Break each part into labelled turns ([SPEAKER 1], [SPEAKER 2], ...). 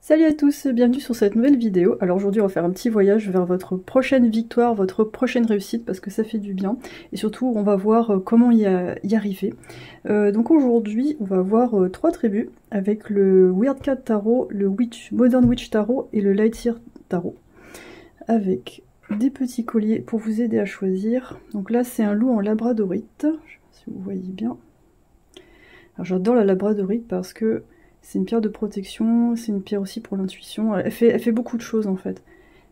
[SPEAKER 1] Salut à tous, bienvenue sur cette nouvelle vidéo. Alors aujourd'hui on va faire un petit voyage vers votre prochaine victoire, votre prochaine réussite parce que ça fait du bien. Et surtout on va voir comment y arriver. Donc aujourd'hui on va voir 3 tribus avec le Weirdcat Tarot, le Modern Witch Tarot et le Lightyear Tarot. Avec des petits colliers pour vous aider à choisir. Donc là c'est un loup en labradorite, je sais pas si vous voyez bien. Alors j'adore la labradorite parce que c'est une pierre de protection, c'est une pierre aussi pour l'intuition. Elle fait beaucoup de choses en fait.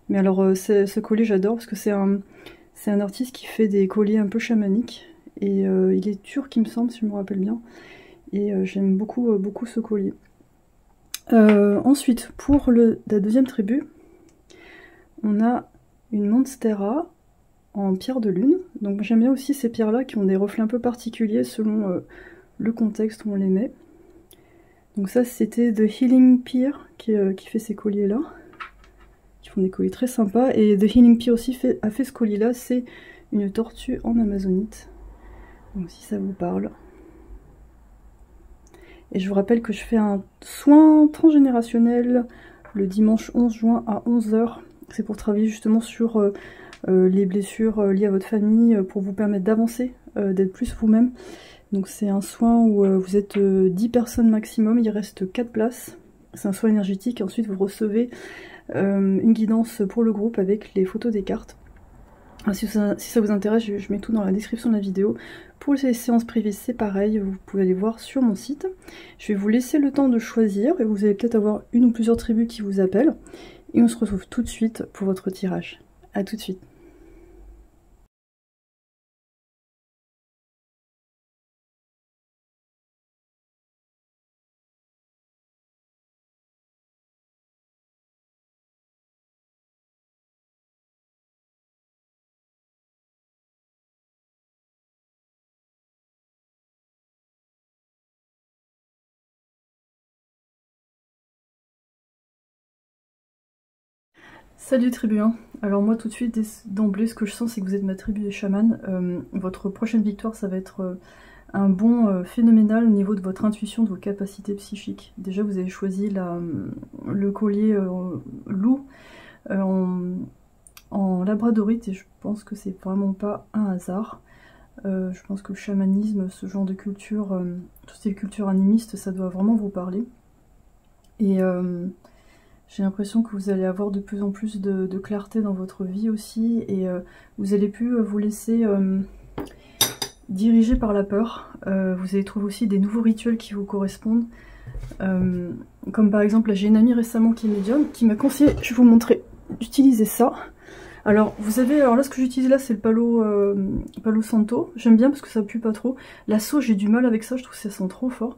[SPEAKER 1] Mais alors ce collier j'adore parce que c'est un artiste qui fait des colliers un peu chamaniques. Et il est turc il me semble si je me rappelle bien. Et j'aime beaucoup ce collier. Ensuite pour la deuxième tribu, on a une Monstera en pierre de lune. Donc j'aime bien aussi ces pierres là qui ont des reflets un peu particuliers selon le contexte où on les met. Donc ça c'était The Healing Peer qui fait ces colliers là, qui font des colliers très sympas. Et The Healing Peer aussi a fait ce collier là, c'est une tortue en amazonite. Donc si ça vous parle. Et je vous rappelle que je fais un soin transgénérationnel le dimanche 11 juin à 11 h. C'est pour travailler justement sur les blessures liées à votre famille, pour vous permettre d'avancer, d'être plus vous-même. Donc c'est un soin où vous êtes 10 personnes maximum, il reste 4 places. C'est un soin énergétique et ensuite vous recevez une guidance pour le groupe avec les photos des cartes. Alors, si ça vous intéresse, je mets tout dans la description de la vidéo. Pour les séances privées c'est pareil, vous pouvez aller voir sur mon site. Je vais vous laisser le temps de choisir et vous allez peut-être avoir une ou plusieurs tribus qui vous appellent. Et on se retrouve tout de suite pour votre tirage. A tout de suite. Salut tribu 1. Alors moi tout de suite d'emblée ce que je sens c'est que vous êtes ma tribu des chamans. Votre prochaine victoire ça va être un bond phénoménal au niveau de votre intuition, de vos capacités psychiques. Déjà vous avez choisi le collier loup en labradorite et je pense que c'est vraiment pas un hasard. Je pense que le chamanisme, ce genre de culture, toutes ces cultures animistes, ça doit vraiment vous parler. Et j'ai l'impression que vous allez avoir de plus en plus de clarté dans votre vie aussi, et vous allez plus vous laisser diriger par la peur. Vous allez trouver aussi des nouveaux rituels qui vous correspondent. Comme par exemple, j'ai une amie récemment qui est médium, qui m'a conseillé, je vais vous montrer, d'utiliser ça. Alors là ce que j'utilise là c'est le Palo Santo, j'aime bien parce que ça pue pas trop. La sauge j'ai du mal avec ça, je trouve que ça sent trop fort.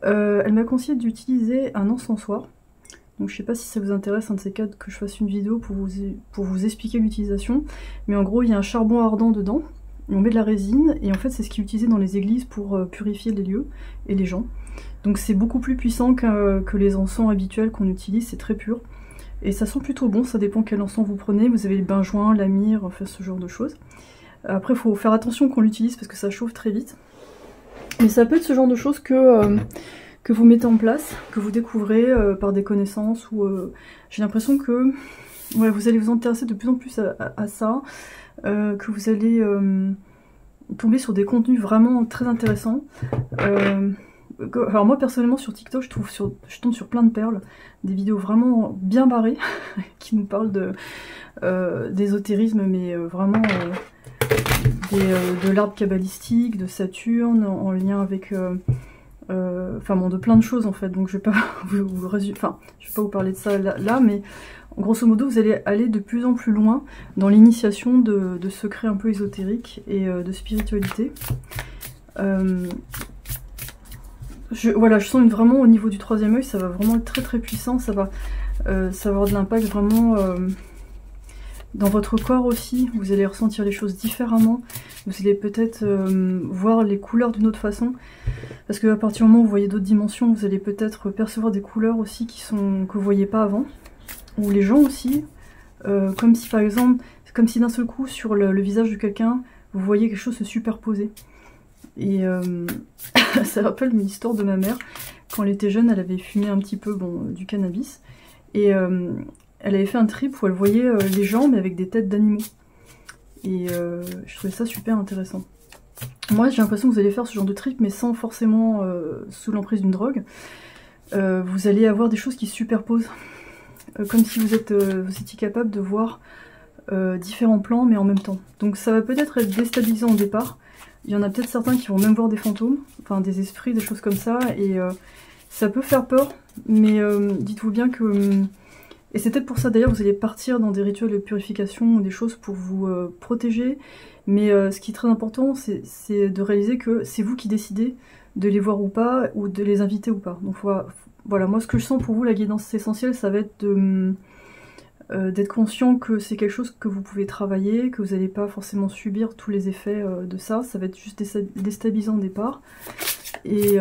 [SPEAKER 1] Elle m'a conseillé d'utiliser un encensoir. Donc je sais pas si ça vous intéresse, un de ces quatre, que je fasse une vidéo pour vous expliquer l'utilisation. Mais en gros il y a un charbon ardent dedans, et on met de la résine, et en fait c'est ce qui est utilisé dans les églises pour purifier les lieux et les gens. Donc c'est beaucoup plus puissant que les encens habituels qu'on utilise, c'est très pur. Et ça sent plutôt bon, ça dépend quel encens vous prenez, vous avez le benjoin, la myrrhe, enfin ce genre de choses. Après il faut faire attention qu'on l'utilise parce que ça chauffe très vite. Mais ça peut être ce genre de choses que vous mettez en place, que vous découvrez par des connaissances, ou j'ai l'impression que ouais, vous allez vous intéresser de plus en plus à ça, que vous allez tomber sur des contenus vraiment très intéressants. Alors moi personnellement sur TikTok je tombe sur plein de perles, des vidéos vraiment bien barrées qui nous parlent d'ésotérisme, mais vraiment de l'arbre kabbalistique, de Saturne, en lien avec enfin bon, de plein de choses en fait, donc je vais pas vous parler de ça là, mais grosso modo vous allez aller de plus en plus loin dans l'initiation de secrets un peu ésotériques et de spiritualité. Voilà, je sens vraiment au niveau du troisième œil, ça va vraiment être très très puissant, ça va avoir de l'impact vraiment dans votre corps aussi. Vous allez ressentir les choses différemment, vous allez peut-être voir les couleurs d'une autre façon, parce que à partir du moment où vous voyez d'autres dimensions, vous allez peut-être percevoir des couleurs aussi que vous voyez pas avant, ou les gens aussi, comme si par exemple, comme si d'un seul coup sur le visage de quelqu'un, vous voyez quelque chose se superposer. Et ça rappelle une histoire de ma mère. Quand elle était jeune, elle avait fumé un petit peu du cannabis. Et elle avait fait un trip où elle voyait les gens, mais avec des têtes d'animaux. Et je trouvais ça super intéressant. Moi, j'ai l'impression que vous allez faire ce genre de trip, mais sans forcément sous l'emprise d'une drogue. Vous allez avoir des choses qui se superposent. Comme si vous étiez capable de voir différents plans, mais en même temps. Donc ça va peut-être être déstabilisant au départ. Il y en a peut-être certains qui vont même voir des fantômes, enfin des esprits, des choses comme ça, et ça peut faire peur, mais dites-vous bien que... et c'est peut-être pour ça d'ailleurs que vous allez partir dans des rituels de purification ou des choses pour vous protéger, mais ce qui est très important, c'est de réaliser que c'est vous qui décidez de les voir ou pas, ou de les inviter ou pas. Donc voilà, moi ce que je sens pour vous, la guidance essentielle, ça va être d'être conscient que c'est quelque chose que vous pouvez travailler, que vous n'allez pas forcément subir tous les effets de ça, ça va être juste déstabilisant au départ, et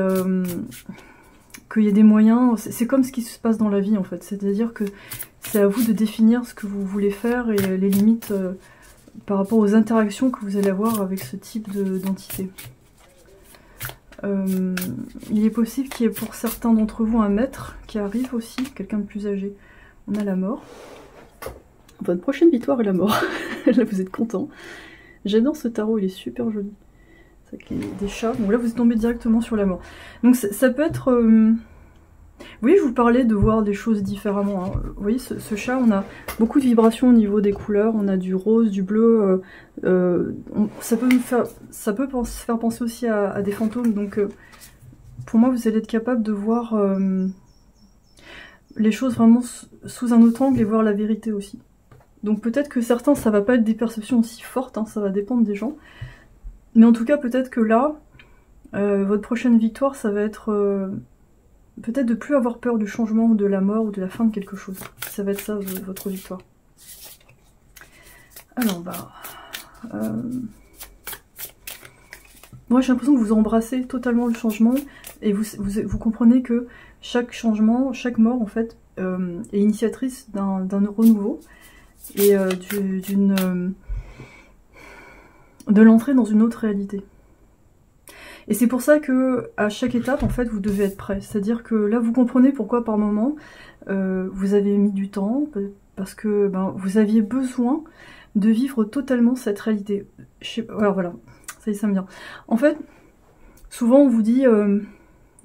[SPEAKER 1] qu'il y a des moyens, c'est comme ce qui se passe dans la vie en fait, c'est-à-dire que c'est à vous de définir ce que vous voulez faire et les limites par rapport aux interactions que vous allez avoir avec ce type d'entité. Il est possible qu'il y ait pour certains d'entre vous un maître qui arrive aussi, quelqu'un de plus âgé. On a la mort. Votre prochaine victoire est la mort. Là vous êtes content. J'adore ce tarot, il est super joli. Avec des chats. Bon là vous êtes tombé directement sur la mort. Donc ça peut être... Vous voyez, je vous parlais de voir des choses différemment. Hein. Vous voyez, ce chat, on a beaucoup de vibrations au niveau des couleurs. On a du rose, du bleu. Ça peut faire penser aussi à des fantômes. Donc, pour moi, vous allez être capable de voir les choses vraiment sous un autre angle et voir la vérité aussi. Donc peut-être que certains, ça va pas être des perceptions aussi fortes. Hein, ça va dépendre des gens. Mais en tout cas, peut-être que là, votre prochaine victoire, ça va être... peut-être de plus avoir peur du changement ou de la mort ou de la fin de quelque chose. Ça va être ça, votre victoire. Alors, moi j'ai l'impression que vous embrassez totalement le changement et vous comprenez que chaque changement, chaque mort en fait, est initiatrice d'un renouveau et de l'entrée dans une autre réalité. Et c'est pour ça que à chaque étape, en fait, vous devez être prêt. C'est-à-dire que là, vous comprenez pourquoi par moment, vous avez mis du temps, parce que vous aviez besoin de vivre totalement cette réalité. Alors voilà, ça y est, ça me vient. En fait, souvent on vous dit,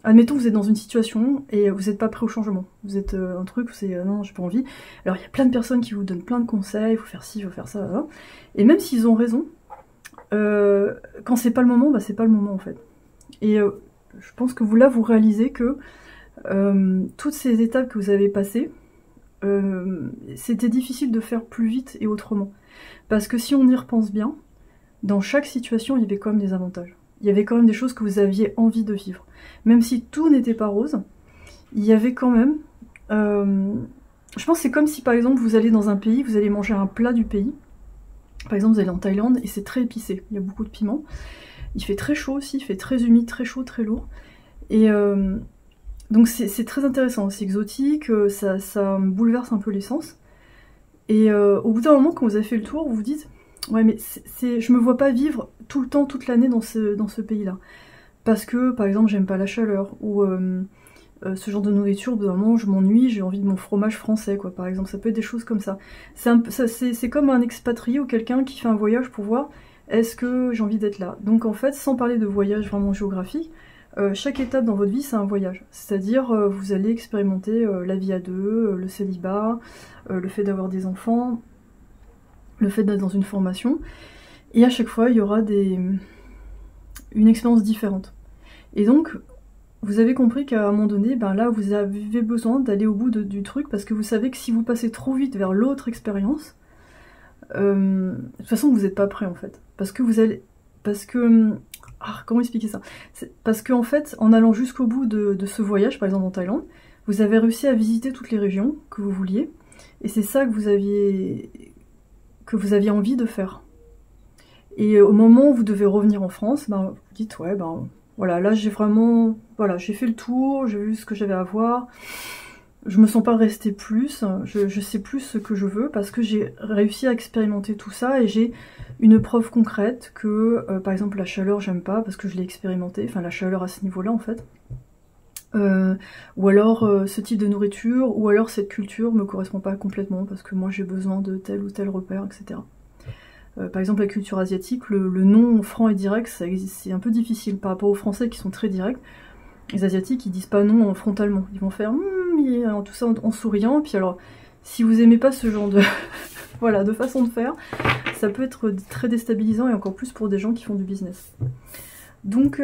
[SPEAKER 1] admettons vous êtes dans une situation et vous n'êtes pas prêt au changement. Vous êtes un truc, c'est non, j'ai pas envie. Alors il y a plein de personnes qui vous donnent plein de conseils, il faut faire ci, il faut faire ça, là. Et même s'ils ont raison, quand c'est pas le moment, c'est pas le moment en fait. Et je pense que vous réalisez que toutes ces étapes que vous avez passées, c'était difficile de faire plus vite et autrement. Parce que si on y repense bien, dans chaque situation, il y avait quand même des avantages. Il y avait quand même des choses que vous aviez envie de vivre. Même si tout n'était pas rose, il y avait quand même... je pense que c'est comme si par exemple vous allez dans un pays, vous allez manger un plat du pays. Par exemple vous allez en Thaïlande et c'est très épicé, il y a beaucoup de piment. Il fait très chaud aussi, il fait très humide, très chaud, très lourd. Et donc c'est très intéressant, c'est exotique, ça bouleverse un peu les sens. Et au bout d'un moment, quand vous avez fait le tour, vous vous dites « Ouais, mais je me vois pas vivre tout le temps, toute l'année dans ce pays-là. » Parce que, par exemple, j'aime pas la chaleur, ou ce genre de nourriture, au bout d'un moment, je m'ennuie, j'ai envie de mon fromage français, quoi, par exemple. Ça peut être des choses comme ça. C'est comme un expatrié ou quelqu'un qui fait un voyage pour voir est-ce que j'ai envie d'être là. Donc en fait, sans parler de voyage vraiment géographique, chaque étape dans votre vie, c'est un voyage. C'est-à-dire, vous allez expérimenter la vie à deux, le célibat, le fait d'avoir des enfants, le fait d'être dans une formation. Et à chaque fois, il y aura une expérience différente. Et donc, vous avez compris qu'à un moment donné, là, vous avez besoin d'aller au bout du truc, parce que vous savez que si vous passez trop vite vers l'autre expérience, de toute façon, vous n'êtes pas prêt, en fait. Parce que vous allez... comment expliquer ça? Parce qu'en fait, en allant jusqu'au bout de ce voyage, par exemple en Thaïlande, vous avez réussi à visiter toutes les régions que vous vouliez, et c'est ça que vous aviez envie de faire. Et au moment où vous devez revenir en France, vous dites, ouais, voilà, là j'ai vraiment... Voilà, j'ai fait le tour, j'ai vu ce que j'avais à voir, je me sens pas rester plus, je sais plus ce que je veux parce que j'ai réussi à expérimenter tout ça et j'ai une preuve concrète que, par exemple, la chaleur, j'aime pas parce que je l'ai expérimenté, enfin la chaleur à ce niveau-là en fait. Ou alors ce type de nourriture, ou alors cette culture me correspond pas complètement parce que moi j'ai besoin de tel ou tel repère, etc. Par exemple la culture asiatique, le non franc et direct, c'est un peu difficile par rapport aux Français qui sont très directs. Les Asiatiques ils disent pas non frontalement, ils vont faire tout ça en souriant, puis alors si vous aimez pas ce genre de voilà, de façon de faire, ça peut être très déstabilisant et encore plus pour des gens qui font du business. Donc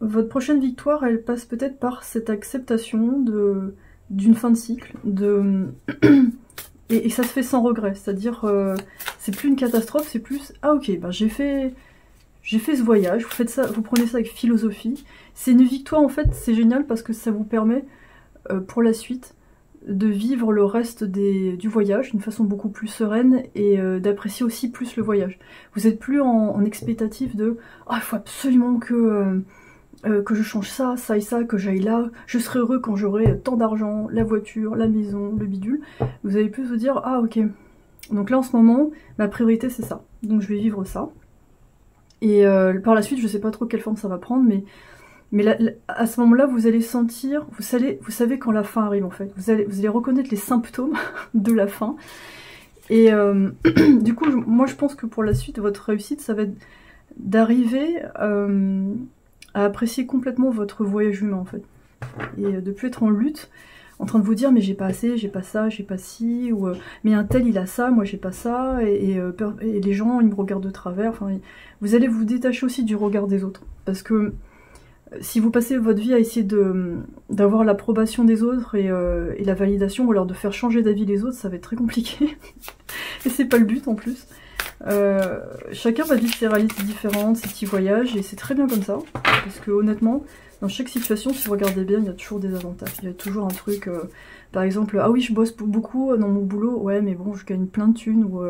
[SPEAKER 1] votre prochaine victoire, elle passe peut-être par cette acceptation d'une fin de cycle, et ça se fait sans regret, c'est-à-dire c'est plus une catastrophe, c'est plus ah ok, ben j'ai fait ce voyage, vous faites ça, vous prenez ça avec philosophie. C'est une victoire en fait, c'est génial parce que ça vous permet pour la suite de vivre le reste du voyage d'une façon beaucoup plus sereine et d'apprécier aussi plus le voyage. Vous n'êtes plus en expectative de ah il faut absolument que je change ça, ça et ça, que j'aille là, je serai heureux quand j'aurai tant d'argent, la voiture, la maison, le bidule. Vous allez plus vous dire, ah ok, donc là en ce moment, ma priorité c'est ça, donc je vais vivre ça. Et par la suite, je sais pas trop quelle forme ça va prendre, mais là, à ce moment-là, vous allez sentir, vous savez quand la fin arrive en fait, vous allez reconnaître les symptômes de la fin. Et du coup, moi je pense que pour la suite, votre réussite, ça va être d'arriver à apprécier complètement votre voyage humain en fait. Et de plus être en lutte, en train de vous dire mais j'ai pas assez, j'ai pas ça, j'ai pas ci, ou mais un tel il a ça, moi j'ai pas ça, et les gens ils me regardent de travers, enfin vous allez vous détacher aussi du regard des autres. Parce que si vous passez votre vie à essayer d'avoir l'approbation des autres et la validation, ou alors de faire changer d'avis les autres, ça va être très compliqué. Et c'est pas le but en plus. Chacun va vivre ses réalités différentes, ses petits voyages, et c'est très bien comme ça, parce que honnêtement, dans chaque situation, si vous regardez bien, il y a toujours des avantages, il y a toujours un truc, par exemple, ah oui je bosse beaucoup dans mon boulot, ouais mais bon je gagne plein de thunes, ou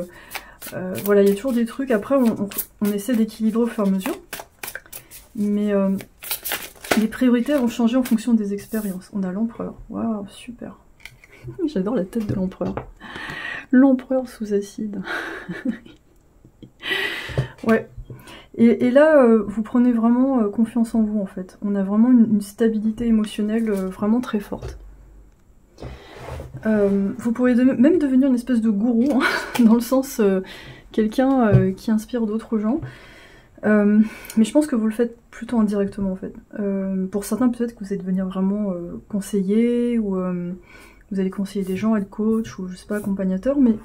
[SPEAKER 1] voilà, il y a toujours des trucs, après on essaie d'équilibrer au fur et à mesure, mais les priorités vont changer en fonction des expériences. On a l'empereur, waouh super, j'adore la tête de l'empereur, l'empereur sous acide. Ouais, et là vous prenez vraiment confiance en vous en fait. On a vraiment une stabilité émotionnelle vraiment très forte. Vous pourriez même devenir une espèce de gourou, hein, dans le sens quelqu'un qui inspire d'autres gens. Mais je pense que vous le faites plutôt indirectement en fait. Pour certains peut-être que vous allez devenir vraiment conseiller, ou vous allez conseiller des gens, être coach, ou je sais pas, accompagnateur, mais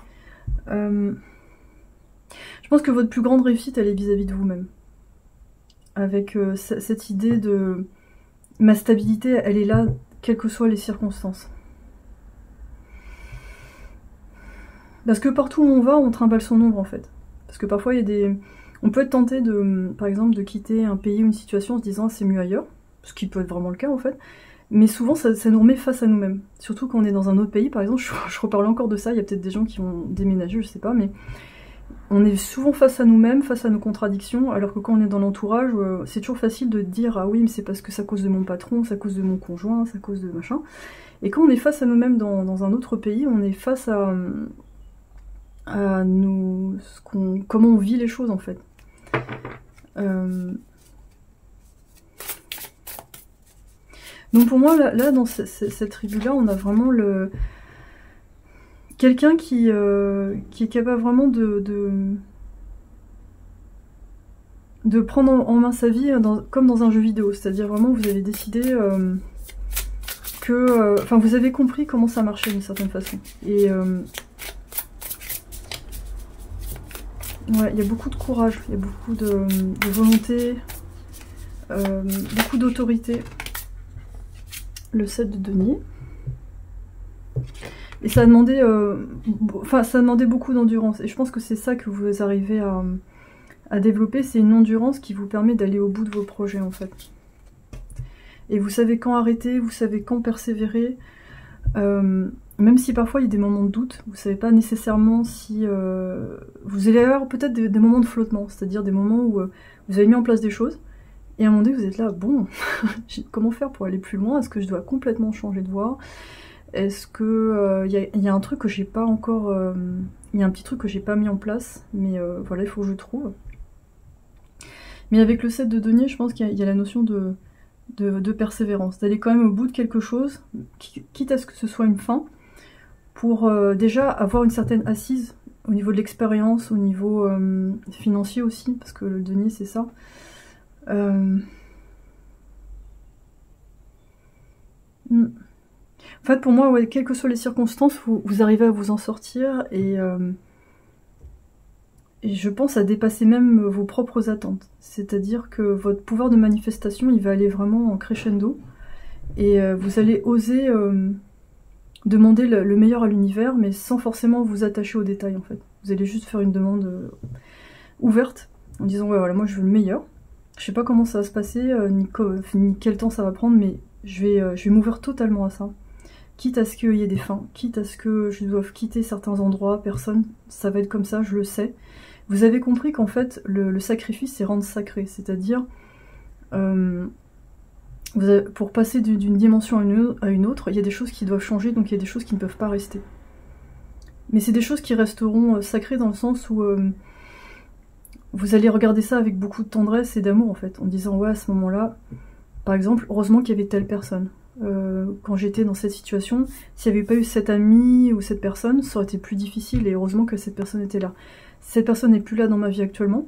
[SPEAKER 1] je pense que votre plus grande réussite, elle est vis-à-vis de vous-même. Avec cette idée de ma stabilité, elle est là, quelles que soient les circonstances. Parce que partout où on va, on trimballe son ombre en fait. Parce que parfois, il y a des... on peut être tenté par exemple, de quitter un pays ou une situation en se disant c'est mieux ailleurs, ce qui peut être vraiment le cas en fait. Mais souvent, ça nous remet face à nous-mêmes. Surtout quand on est dans un autre pays, par exemple, je reparle encore de ça, il y a peut-être des gens qui vont déménager, je sais pas, mais on est souvent face à nous-mêmes, face à nos contradictions, alors que quand on est dans l'entourage, c'est toujours facile de dire ah oui, mais c'est parce que c'est à cause de mon patron, c'est à cause de mon conjoint, c'est à cause de machin. Et quand on est face à nous-mêmes dans un autre pays, on est face à nous, comment on vit les choses en fait. Donc pour moi, là dans cette tribu-là, on a vraiment quelqu'un qui est capable vraiment de prendre en main sa vie comme dans un jeu vidéo. C'est-à-dire vraiment, vous avez décidé que... Enfin, vous avez compris comment ça marchait d'une certaine façon. Et... ouais, il y a beaucoup de courage, il y a beaucoup de volonté, beaucoup d'autorité. Le 7 de denier. Et ça a demandé, ça a demandé beaucoup d'endurance. Et je pense que c'est ça que vous arrivez à développer, c'est une endurance qui vous permet d'aller au bout de vos projets en fait. Et vous savez quand arrêter, vous savez quand persévérer. Même si parfois il y a des moments de doute, vous savez pas nécessairement si... vous allez avoir peut-être des moments de flottement, c'est-à-dire des moments où vous avez mis en place des choses, Et à un moment donné, vous êtes là, bon, comment faire pour aller plus loin? Est-ce que je dois complètement changer de voie? Est-ce que y a un truc que j'ai pas encore... il y a un petit truc que j'ai pas mis en place, mais voilà, il faut que je trouve. Mais avec le 7 de denier, je pense qu'il y a la notion de persévérance, d'aller quand même au bout de quelque chose, quitte à ce que ce soit une fin, pour déjà avoir une certaine assise au niveau de l'expérience, au niveau financier aussi, parce que le denier c'est ça. En fait, pour moi, ouais, quelles que soient les circonstances, vous arrivez à vous en sortir et je pense à dépasser même vos propres attentes. C'est-à-dire que votre pouvoir de manifestation, il va aller vraiment en crescendo et vous allez oser demander le meilleur à l'univers, mais sans forcément vous attacher aux détails en fait. Vous allez juste faire une demande ouverte en disant ouais, voilà, moi je veux le meilleur. Je sais pas comment ça va se passer, ni quel temps ça va prendre, mais je vais m'ouvrir totalement à ça. Quitte à ce qu'il y ait des fins, quitte à ce que je doive quitter certains endroits, personne, ça va être comme ça, je le sais. Vous avez compris qu'en fait, le sacrifice, c'est rendre sacré, c'est-à-dire, pour passer d'une dimension à une autre, il y a des choses qui doivent changer, donc il y a des choses qui ne peuvent pas rester. Mais c'est des choses qui resteront sacrées dans le sens où vous allez regarder ça avec beaucoup de tendresse et d'amour, en fait, en disant, ouais, à ce moment-là, par exemple, heureusement qu'il y avait telle personne. Quand j'étais dans cette situation, s'il n'y avait pas eu cet ami ou cette personne, ça aurait été plus difficile et heureusement que cette personne était là. Cette personne n'est plus là dans ma vie actuellement,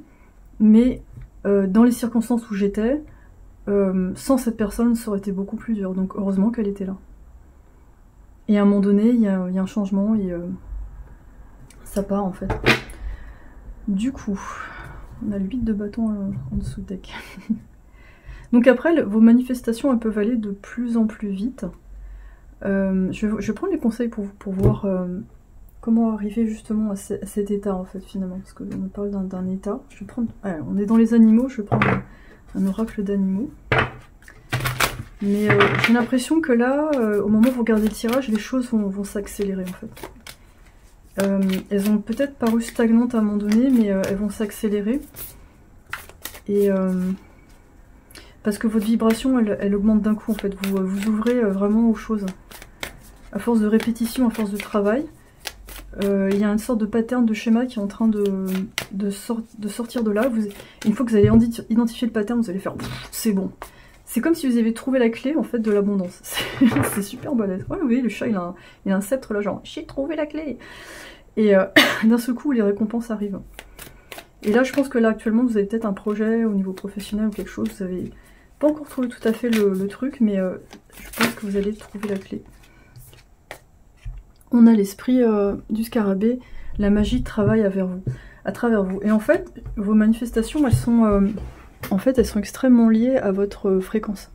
[SPEAKER 1] mais dans les circonstances où j'étais, sans cette personne, ça aurait été beaucoup plus dur, donc heureusement qu'elle était là. Et à un moment donné, il y a un changement et ça part en fait. Du coup, on a le 8 de bâton en dessous de deck. Donc après, vos manifestations, elles peuvent aller de plus en plus vite. Je vais prendre les conseils pour voir comment arriver justement à cet état, en fait, finalement. Parce qu'on me parle d'un état. Je vais prendre... Allez, on est dans les animaux, je vais prendre un oracle d'animaux. Mais j'ai l'impression que là, au moment où vous regardez le tirage, les choses vont s'accélérer, en fait. Elles ont peut-être paru stagnantes à un moment donné, mais elles vont s'accélérer. Et... parce que votre vibration, elle augmente d'un coup, en fait. Vous ouvrez vraiment aux choses. À force de répétition, à force de travail, il y a une sorte de pattern, de schéma qui est en train de sortir de là. Une fois que vous allez identifier le pattern, vous allez faire « c'est bon ». C'est comme si vous aviez trouvé la clé, en fait, de l'abondance. C'est super balèze. Ouais, oui, le chat, il a un sceptre, là, genre « j'ai trouvé la clé ». Et d'un seul coup, les récompenses arrivent. Et là, je pense que là, actuellement, vous avez peut-être un projet au niveau professionnel ou quelque chose, vous avez... pas encore trouvé tout à fait le truc, mais je pense que vous allez trouver la clé. On a l'esprit du scarabée, la magie travaille à travers vous. Et en fait, vos manifestations, elles sont extrêmement liées à votre fréquence.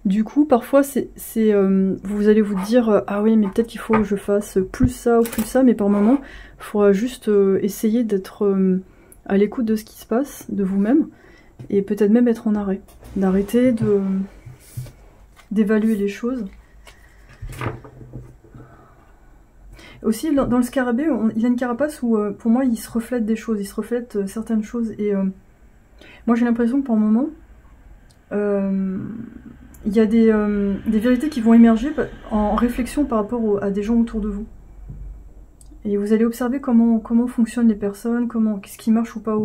[SPEAKER 1] Du coup, parfois, vous allez vous dire ah oui, mais peut-être qu'il faut que je fasse plus ça ou plus ça, mais par moment, il faudra juste essayer d'être à l'écoute de ce qui se passe, de vous-même, et peut-être même être en arrêt. D'arrêter d'évaluer les choses. Aussi, dans le scarabée, il a une carapace où, pour moi, il se reflète des choses, il se reflète certaines choses. Et moi, j'ai l'impression que par moment, il y a des vérités qui vont émerger en réflexion par rapport à des gens autour de vous. Et vous allez observer comment fonctionnent les personnes, ce qui marche ou pas,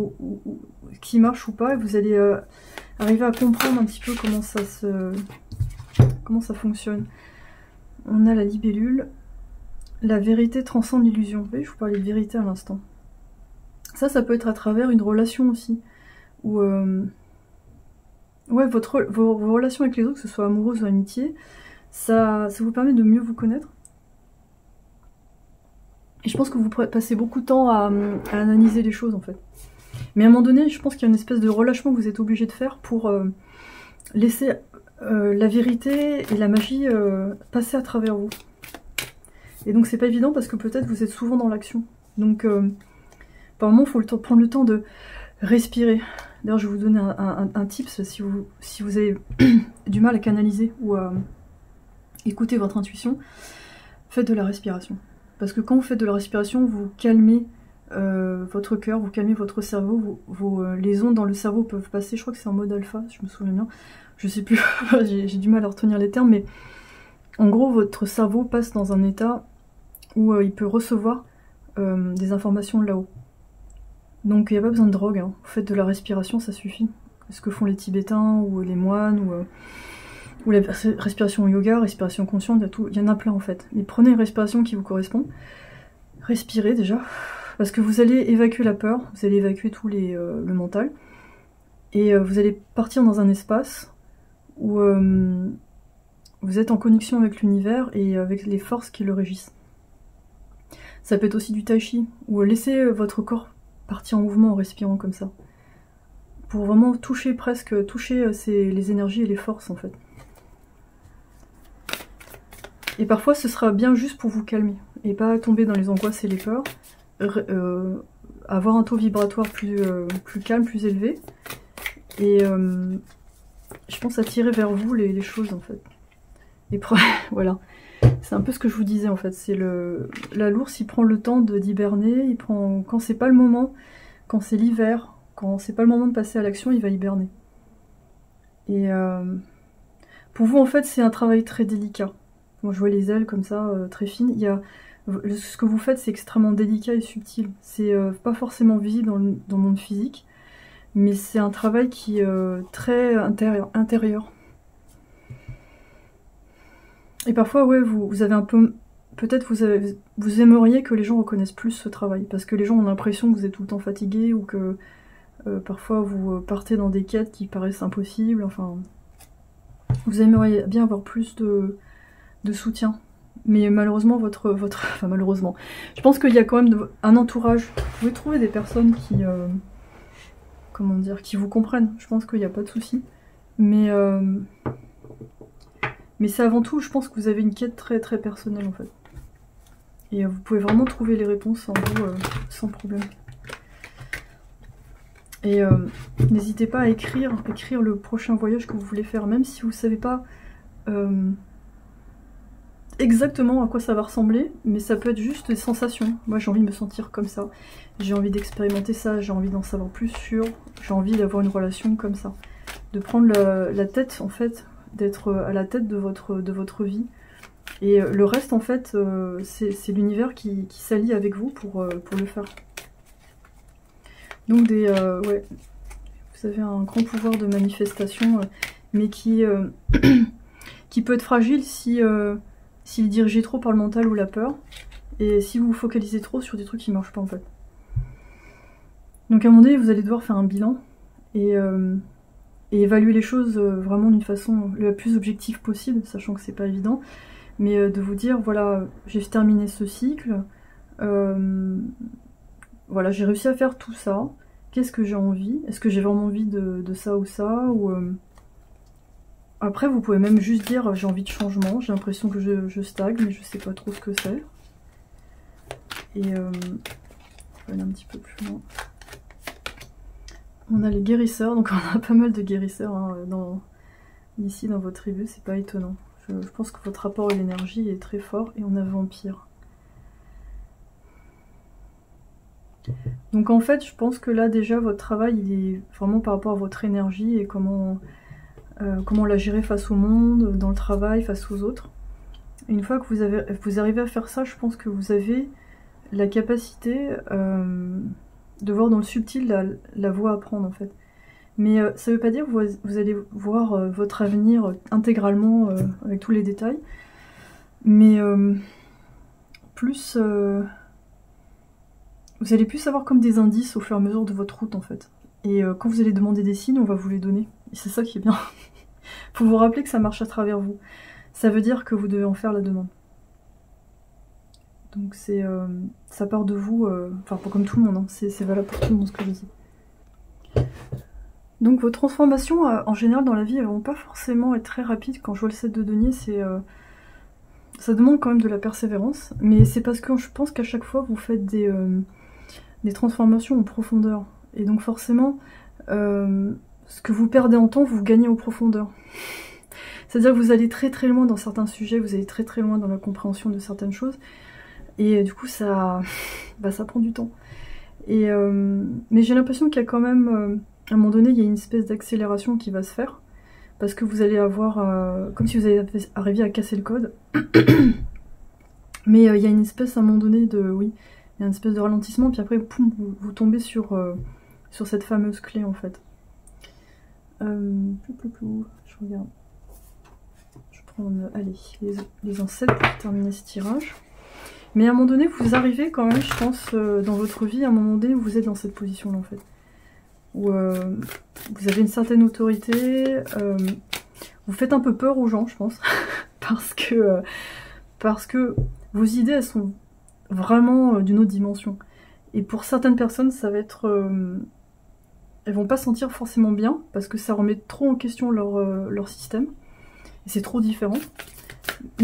[SPEAKER 1] qui marche ou pas, et vous allez arriver à comprendre un petit peu comment ça fonctionne. On a la libellule. La vérité transcende l'illusion. Vous voyez, je vous parlais de vérité à l'instant. Ça peut être à travers une relation aussi. Où, ouais, vos relations avec les autres, que ce soit amoureuse ou amitié, ça vous permet de mieux vous connaître. Et je pense que vous passez beaucoup de temps à analyser les choses, en fait. Mais à un moment donné, je pense qu'il y a une espèce de relâchement que vous êtes obligé de faire pour laisser la vérité et la magie passer à travers vous. Et donc c'est pas évident parce que peut-être vous êtes souvent dans l'action. Donc par moment, il faut prendre le temps de respirer. D'ailleurs, je vais vous donner un tips si vous avez du mal à canaliser ou à écouter votre intuition. Faites de la respiration. Parce que quand vous faites de la respiration, vous calmez votre cœur, vous calmez votre cerveau, les ondes dans le cerveau peuvent passer, je crois que c'est en mode alpha, si je me souviens bien, je sais plus, j'ai du mal à retenir les termes, mais en gros votre cerveau passe dans un état où il peut recevoir des informations de là-haut. Donc il n'y a pas besoin de drogue, hein. Vous faites de la respiration, ça suffit. Ce que font les Tibétains ou les moines ou la respiration yoga, respiration consciente, il y en a plein en fait. Mais prenez une respiration qui vous correspond, respirez déjà, parce que vous allez évacuer la peur, vous allez évacuer tout le mental, et vous allez partir dans un espace où vous êtes en connexion avec l'univers et avec les forces qui le régissent. Ça peut être aussi du tai chi, ou laissez votre corps partir en mouvement en respirant comme ça. Pour vraiment toucher les énergies et les forces en fait. Et parfois ce sera bien juste pour vous calmer, et pas tomber dans les angoisses et les peurs, avoir un taux vibratoire plus calme, plus élevé, et je pense attirer vers vous les choses en fait. Et voilà. C'est un peu ce que je vous disais en fait, c'est l'ours il prend le temps d'hiberner, quand c'est pas le moment, quand c'est l'hiver, quand c'est pas le moment de passer à l'action, il va hiberner. Et pour vous en fait c'est un travail très délicat. Moi je vois les ailes comme ça, très fines, ce que vous faites c'est extrêmement délicat et subtil, c'est pas forcément visible dans le monde physique, mais c'est un travail qui est très intérieur. Et parfois, ouais, vous avez un peu... Peut-être vous aimeriez que les gens reconnaissent plus ce travail, parce que les gens ont l'impression que vous êtes tout le temps fatigué, ou que parfois vous partez dans des quêtes qui paraissent impossibles, enfin... Vous aimeriez bien avoir plus de soutien. Mais malheureusement, enfin malheureusement, je pense qu'il y a quand même un entourage. Vous pouvez trouver des personnes qui... comment dire, qui vous comprennent. Je pense qu'il n'y a pas de souci. Mais c'est avant tout, je pense que vous avez une quête très très personnelle en fait. Et vous pouvez vraiment trouver les réponses en vous sans problème. Et n'hésitez pas à écrire le prochain voyage que vous voulez faire, même si vous ne savez pas exactement à quoi ça va ressembler, mais ça peut être juste des sensations. Moi j'ai envie de me sentir comme ça, j'ai envie d'expérimenter ça, j'ai envie d'en savoir plus sur, j'ai envie d'avoir une relation comme ça. De prendre la tête en fait, d'être à la tête de votre vie. Et le reste en fait, c'est l'univers qui s'allie avec vous pour le faire. Donc ouais, vous avez un grand pouvoir de manifestation, mais qui peut être fragile s'il est dirigé trop par le mental ou la peur, et si vous vous focalisez trop sur des trucs qui marchent pas en fait. Donc à un moment donné, vous allez devoir faire un bilan, et évaluer les choses vraiment d'une façon la plus objective possible, sachant que c'est pas évident, mais de vous dire, voilà, j'ai terminé ce cycle, voilà, j'ai réussi à faire tout ça, qu'est-ce que j'ai envie, est-ce que j'ai vraiment envie de ça ou ça, ou... Après, vous pouvez même juste dire, j'ai envie de changement, j'ai l'impression que je stagne, mais je sais pas trop ce que c'est. Et je vais aller un petit peu plus loin. On a les guérisseurs, donc on a pas mal de guérisseurs hein, ici dans votre tribu, c'est pas étonnant. Je pense que votre rapport à l'énergie est très fort, et on a vampire. Donc en fait, je pense que là déjà, votre travail, il est vraiment par rapport à votre énergie et comment la gérer face au monde, dans le travail, face aux autres. Et une fois que vous arrivez à faire ça, je pense que vous avez la capacité de voir dans le subtil la voie à prendre en fait. Mais ça veut pas dire que vous allez voir votre avenir intégralement avec tous les détails, mais plus vous allez plus avoir comme des indices au fur et à mesure de votre route en fait. Et quand vous allez demander des signes, on va vous les donner. Et c'est ça qui est bien. Faut vous rappeler que ça marche à travers vous. Ça veut dire que vous devez en faire la demande. Donc ça part de vous, enfin pas comme tout le monde, hein, c'est valable pour tout le monde ce que je dis. Donc vos transformations en général dans la vie elles vont pas forcément être très rapides. Quand je vois le 7 de denier, ça demande quand même de la persévérance, mais c'est parce que je pense qu'à chaque fois vous faites des transformations en profondeur. Et donc forcément, ce que vous perdez en temps, vous gagnez en profondeur. C'est-à-dire que vous allez très très loin dans certains sujets, vous allez très très loin dans la compréhension de certaines choses. Et du coup, ça prend du temps. Mais j'ai l'impression qu'il y a quand même, à un moment donné, il y a une espèce d'accélération qui va se faire, parce que vous allez avoir, comme si vous arriviez à casser le code, mais il y a une espèce, à un moment donné, il y a une espèce de ralentissement, puis après, poum, vous tombez sur cette fameuse clé, en fait. Je regarde. Je prends, allez, les ancêtres pour terminer ce tirage. Mais à un moment donné, vous arrivez quand même, je pense, dans votre vie, à un moment donné, vous êtes dans cette position-là, en fait. Où vous avez une certaine autorité, vous faites un peu peur aux gens, je pense, parce que vos idées, elles sont vraiment d'une autre dimension. Et pour certaines personnes, ça va être... elles vont pas se sentir forcément bien, parce que ça remet trop en question leur système. Et c'est trop différent.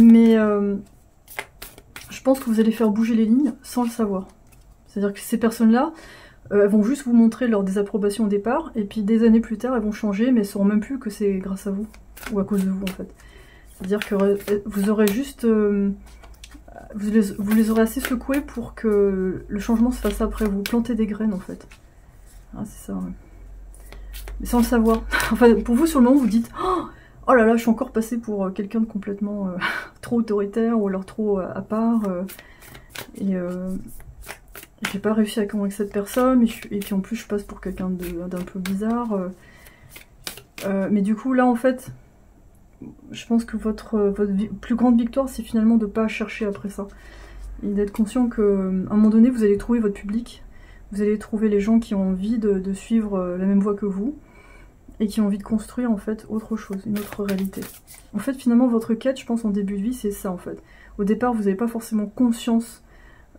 [SPEAKER 1] Mais je pense que vous allez faire bouger les lignes sans le savoir. C'est-à-dire que ces personnes-là, elles vont juste vous montrer leur désapprobation au départ, et puis des années plus tard, elles vont changer, mais elles sauront même plus que c'est grâce à vous, ou à cause de vous, en fait. C'est-à-dire que vous aurez juste... vous les aurez assez secoués pour que le changement se fasse après vous. Planter des graines, en fait. Ah, c'est ça, ouais. Mais sans le savoir. Enfin, pour vous, sur le moment, vous dites oh là là, je suis encore passée pour quelqu'un de complètement trop autoritaire, ou alors trop à part, et j'ai pas réussi à convaincre cette personne, et puis en plus je passe pour quelqu'un d'un peu bizarre. Mais du coup là en fait, je pense que votre plus grande victoire c'est finalement de pas chercher après ça. Et d'être conscient qu'à un moment donné vous allez trouver votre public, vous allez trouver les gens qui ont envie de suivre la même voie que vous, et qui ont envie de construire en fait autre chose, une autre réalité. En fait finalement votre quête, je pense en début de vie c'est ça en fait. Au départ vous n'avez pas forcément conscience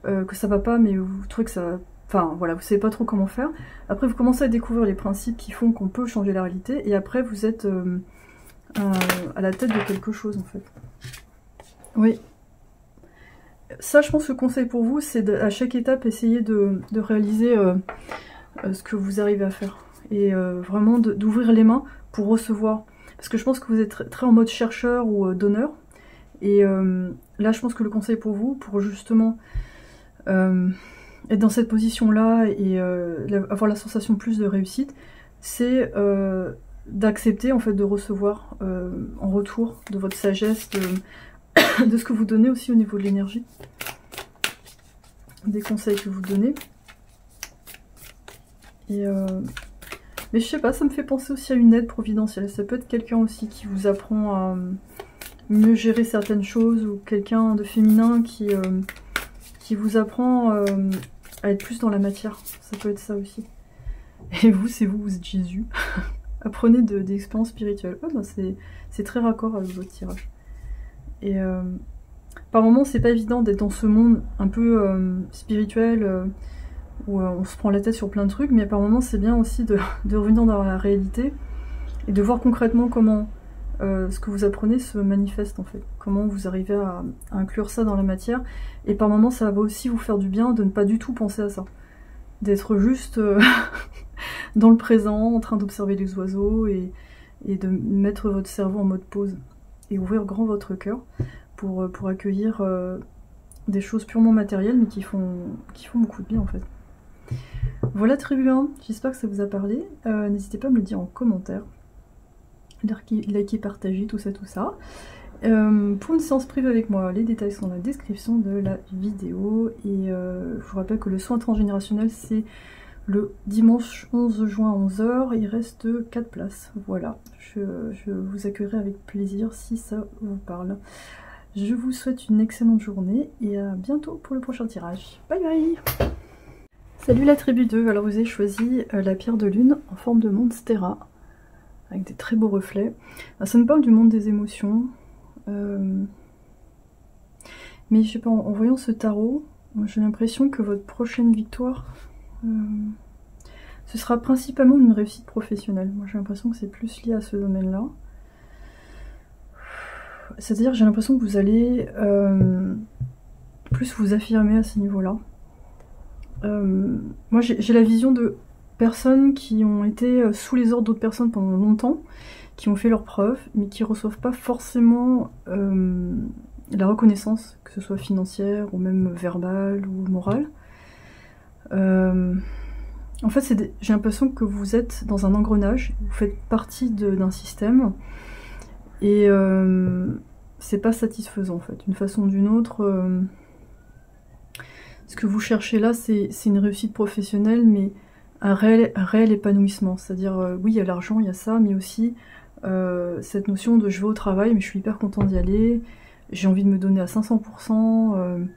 [SPEAKER 1] que ça va pas, mais vous trouvez que ça... Enfin voilà, vous savez pas trop comment faire. Après vous commencez à découvrir les principes qui font qu'on peut changer la réalité, et après vous êtes à la tête de quelque chose en fait. Oui. Ça je pense que le conseil pour vous, c'est à chaque étape essayer de réaliser ce que vous arrivez à faire. Et vraiment d'ouvrir les mains pour recevoir. Parce que je pense que vous êtes très en mode chercheur ou donneur. Et là je pense que le conseil pour vous, pour justement... être dans cette position-là et avoir la sensation plus de réussite, c'est d'accepter en fait de recevoir en retour de votre sagesse, de ce que vous donnez aussi au niveau de l'énergie, des conseils que vous donnez. Et mais je sais pas, ça me fait penser aussi à une aide providentielle. Ça peut être quelqu'un aussi qui vous apprend à mieux gérer certaines choses, ou quelqu'un de féminin qui vous apprend à être plus dans la matière. Ça peut être ça aussi. Et vous, c'est vous, vous êtes Jésus. Apprenez des expériences spirituelles. Oh, bah c'est très raccord avec votre tirage. Et par moments, c'est pas évident d'être dans ce monde un peu spirituel, où on se prend la tête sur plein de trucs, mais par moments, c'est bien aussi de revenir dans la réalité et de voir concrètement comment ce que vous apprenez se manifeste en fait. Comment vous arrivez à inclure ça dans la matière. Et par moments, ça va aussi vous faire du bien de ne pas du tout penser à ça. D'être juste dans le présent, en train d'observer les oiseaux, et de mettre votre cerveau en mode pause. Et ouvrir grand votre cœur pour accueillir des choses purement matérielles, mais qui font beaucoup de bien en fait. Voilà tribu 1, j'espère que ça vous a parlé. N'hésitez pas à me le dire en commentaire. Likez, partagez, tout ça. Pour une séance privée avec moi, les détails sont dans la description de la vidéo. Et je vous rappelle que le soin transgénérationnel, c'est le dimanche 11 juin à 11 h. Il reste 4 places. Voilà, je vous accueillerai avec plaisir si ça vous parle. Je vous souhaite une excellente journée et à bientôt pour le prochain tirage. Bye bye. Salut la tribu 2, alors vous avez choisi la pierre de lune en forme de monstera, avec des très beaux reflets. Alors, ça me parle du monde des émotions. Mais je sais pas, en voyant ce tarot, j'ai l'impression que votre prochaine victoire, ce sera principalement une réussite professionnelle. Moi j'ai l'impression que c'est plus lié à ce domaine-là. C'est-à-dire j'ai l'impression que vous allez plus vous affirmer à ce niveau-là. Moi j'ai la vision de personnes qui ont été sous les ordres d'autres personnes pendant longtemps, qui ont fait leurs preuves, mais qui reçoivent pas forcément la reconnaissance, que ce soit financière ou même verbale ou morale. En fait, j'ai l'impression que vous êtes dans un engrenage, vous faites partie d'un système, et c'est pas satisfaisant en fait. D'une façon ou d'une autre, ce que vous cherchez là, c'est une réussite professionnelle, mais un réel épanouissement. C'est-à-dire, oui, il y a l'argent, il y a ça, mais aussi cette notion de je vais au travail, mais je suis hyper content d'y aller, j'ai envie de me donner à 500%.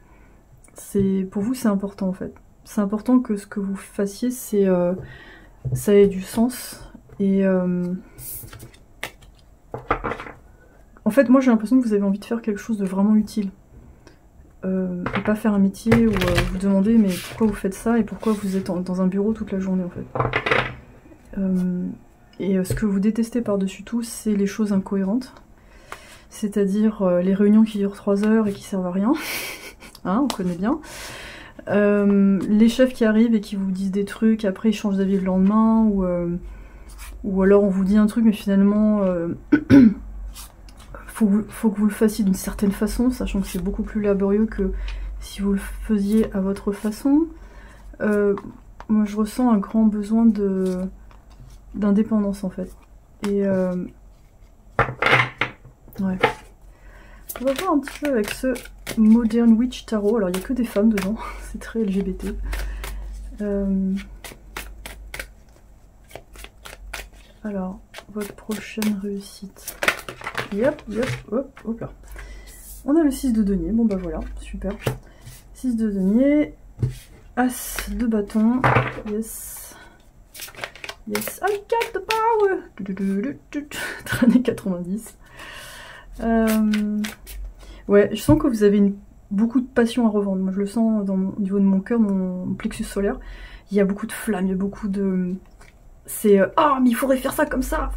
[SPEAKER 1] Pour vous, c'est important en fait. C'est important que ce que vous fassiez, ça ait du sens. Et en fait, moi j'ai l'impression que vous avez envie de faire quelque chose de vraiment utile. Et pas faire un métier où vous demandez mais pourquoi vous faites ça et pourquoi vous êtes dans un bureau toute la journée en fait. Et ce que vous détestez par-dessus tout, c'est les choses incohérentes. C'est-à-dire les réunions qui durent 3 heures et qui servent à rien. Hein, on connaît bien. Les chefs qui arrivent et qui vous disent des trucs, après ils changent d'avis le lendemain, ou alors on vous dit un truc mais finalement faut que vous le fassiez d'une certaine façon, sachant que c'est beaucoup plus laborieux que si vous le faisiez à votre façon. Moi je ressens un grand besoin d'indépendance en fait. Et ouais. On va voir un petit peu avec ce Modern Witch Tarot. Alors il n'y a que des femmes dedans, c'est très LGBT. Alors, votre prochaine réussite. Yep, hop là. On a le 6 de denier, bon bah voilà, super. 6 de denier, As de bâton, yes. Yes, I got the power. Années 90. Ouais, je sens que vous avez beaucoup de passion à revendre. Moi, je le sens au niveau de mon cœur, mon plexus solaire. Il y a beaucoup de flammes, il y a beaucoup de... C'est ah, mais il faudrait faire ça comme ça.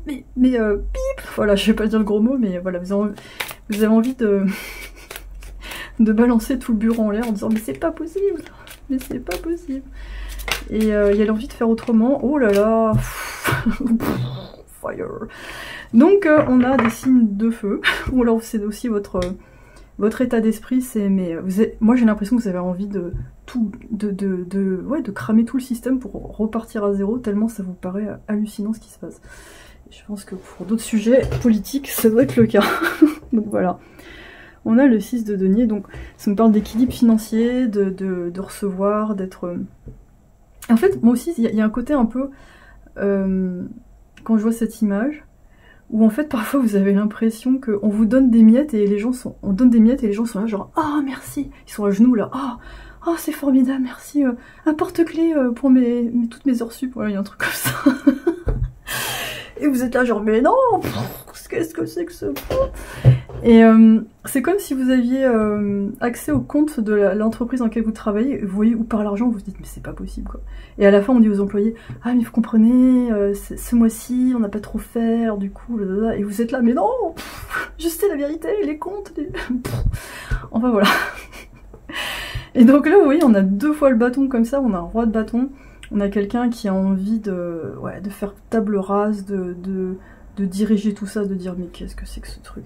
[SPEAKER 1] Mais pip. Voilà, je vais pas dire le gros mot, mais voilà, vous avez envie de balancer tout le bureau en l'air en disant mais c'est pas possible, mais c'est pas possible. Et il y a l'envie de faire autrement. Oh là là. Fire. Donc on a des signes de feu, ou alors c'est aussi votre état d'esprit, c'est moi j'ai l'impression que vous avez envie de cramer tout le système pour repartir à zéro, tellement ça vous paraît hallucinant ce qui se passe. Et je pense que pour d'autres sujets politiques, ça doit être le cas. Donc voilà. On a le 6 de denier, donc ça me parle d'équilibre financier, de recevoir, d'être... En fait, moi aussi, il y a un côté un peu... quand je vois cette image, où en fait parfois vous avez l'impression qu'on vous donne des miettes et les gens sont... On donne des miettes et les gens sont là genre « Ah, oh, merci !» Ils sont à genoux là « Ah, oh, c'est formidable, merci un porte-clés pour toutes mes heures sup. » Voilà, il y a un truc comme ça. Et vous êtes là genre « Mais non, qu'est-ce que c'est que ce... » Et c'est comme si vous aviez accès au compte de l'entreprise dans laquelle vous travaillez, vous voyez où part l'argent, vous vous dites mais c'est pas possible quoi. Et à la fin on dit aux employés ah mais vous comprenez, ce mois-ci on n'a pas trop fait, alors du coup et vous êtes là mais non, je sais la vérité, les comptes, enfin voilà. Et donc là vous voyez on a 2 fois le bâton comme ça, on a un roi de bâton, on a quelqu'un qui a envie de faire table rase, de diriger tout ça, de dire mais qu'est-ce que c'est que ce truc.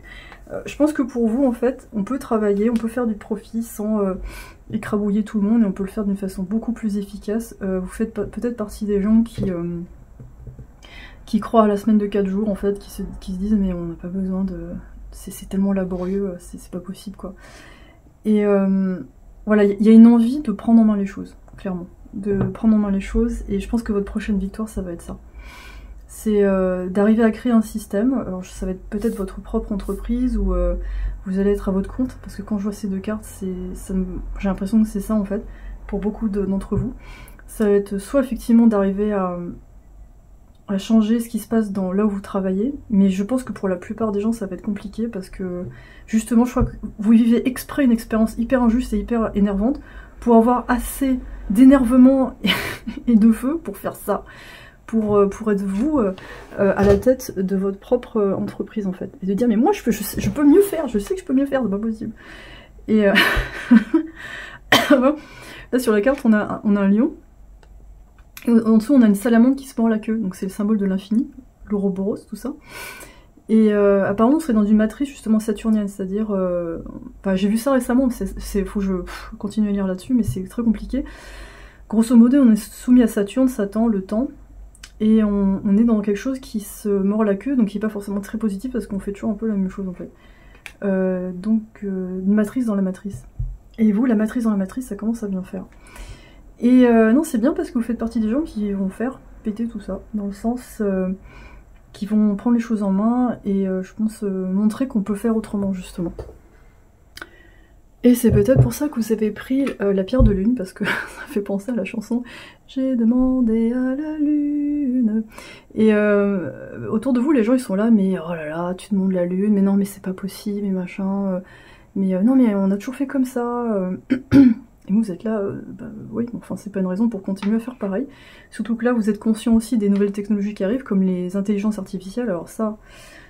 [SPEAKER 1] Je pense que pour vous en fait on peut travailler, on peut faire du profit sans écrabouiller tout le monde et on peut le faire d'une façon beaucoup plus efficace. Vous faites peut-être partie des gens qui croient à la semaine de 4 jours en fait, qui se disent mais on n'a pas besoin de... c'est tellement laborieux, c'est pas possible quoi. Et voilà, il y a une envie de prendre en main les choses, clairement. De prendre en main les choses et je pense que votre prochaine victoire ça va être ça. C'est d'arriver à créer un système, alors ça va être peut-être votre propre entreprise ou vous allez être à votre compte, parce que quand je vois ces 2 cartes, j'ai l'impression que c'est ça en fait, pour beaucoup d'entre vous. Ça va être soit effectivement d'arriver à changer ce qui se passe là où vous travaillez, mais je pense que pour la plupart des gens ça va être compliqué, parce que justement je crois que vous vivez exprès une expérience hyper injuste et hyper énervante, pour avoir assez d'énervement et de feu pour faire ça. Pour être vous à la tête de votre propre entreprise en fait. Et de dire mais moi je peux mieux faire, je sais que je peux mieux faire, c'est pas possible. Et là sur la carte on a un lion, et en dessous on a une salamandre qui se mord la queue, donc c'est le symbole de l'infini, l'Ouroboros, tout ça. Et apparemment on serait dans une matrice justement saturnienne, c'est-à-dire... Enfin j'ai vu ça récemment, faut que je continue à lire là-dessus, mais c'est très compliqué. grosso modo, on est soumis à Saturne, Satan, le temps, et on est dans quelque chose qui se mord la queue, donc qui n'est pas forcément très positif, parce qu'on fait toujours un peu la même chose en fait. Une matrice dans la matrice. Et vous, la matrice dans la matrice, ça commence à bien faire. Et non, c'est bien parce que vous faites partie des gens qui vont faire péter tout ça, dans le sens qui vont prendre les choses en main, et je pense montrer qu'on peut faire autrement, justement. Et c'est peut-être pour ça que vous avez pris la pierre de lune, parce que ça fait penser à la chanson « J'ai demandé à la lune ». Et autour de vous, les gens ils sont là, mais oh là là, tu demandes la lune, mais non, mais c'est pas possible, et machin, mais non, mais on a toujours fait comme ça. Et vous êtes là, bah oui, enfin c'est pas une raison pour continuer à faire pareil. Surtout que là, vous êtes conscient aussi des nouvelles technologies qui arrivent, comme les intelligences artificielles, alors ça...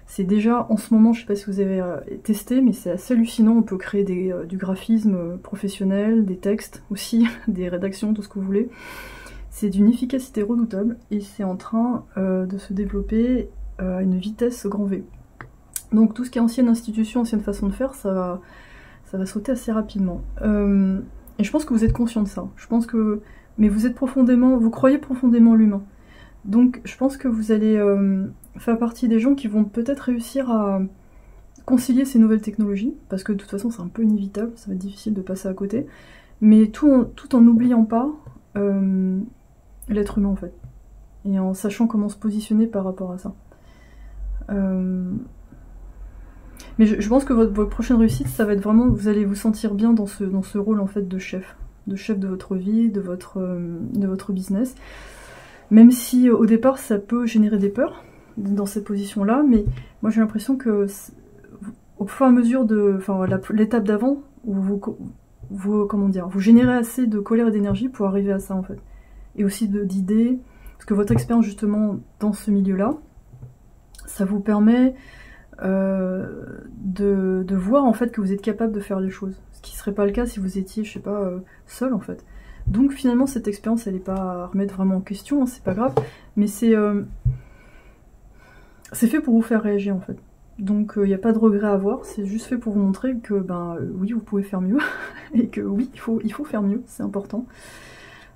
[SPEAKER 1] C'est déjà, en ce moment, je sais pas si vous avez testé, mais c'est assez hallucinant, on peut créer du graphisme professionnel, des textes aussi, des rédactions, tout ce que vous voulez. C'est d'une efficacité redoutable, et c'est en train de se développer à une vitesse grand V. Donc tout ce qui est ancienne institution, ancienne façon de faire, ça va sauter assez rapidement. Et je pense que vous êtes conscient de ça. Je pense que... Mais vous croyez profondément l'humain. Donc je pense que vous allez faire partie des gens qui vont peut-être réussir à concilier ces nouvelles technologies, parce que de toute façon c'est un peu inévitable, ça va être difficile de passer à côté, mais tout en n'oubliant pas l'être humain en fait, et en sachant comment se positionner par rapport à ça. Mais je pense que votre prochaine réussite, ça va être vraiment, vous allez vous sentir bien dans ce rôle en fait de chef de votre vie, de votre business. Même si au départ ça peut générer des peurs dans cette position-là, mais moi j'ai l'impression que au fur et à mesure de, enfin l'étape d'avant, où vous générez assez de colère et d'énergie pour arriver à ça en fait, et aussi d'idées, parce que votre expérience justement dans ce milieu-là, ça vous permet de voir en fait que vous êtes capable de faire les choses, ce qui serait pas le cas si vous étiez, je sais pas, seul en fait. Donc finalement cette expérience elle n'est pas à remettre vraiment en question, hein, c'est pas grave, mais c'est fait pour vous faire réagir en fait. Donc il n'y a pas de regret à avoir, c'est juste fait pour vous montrer que ben oui vous pouvez faire mieux, et que oui il faut faire mieux, c'est important.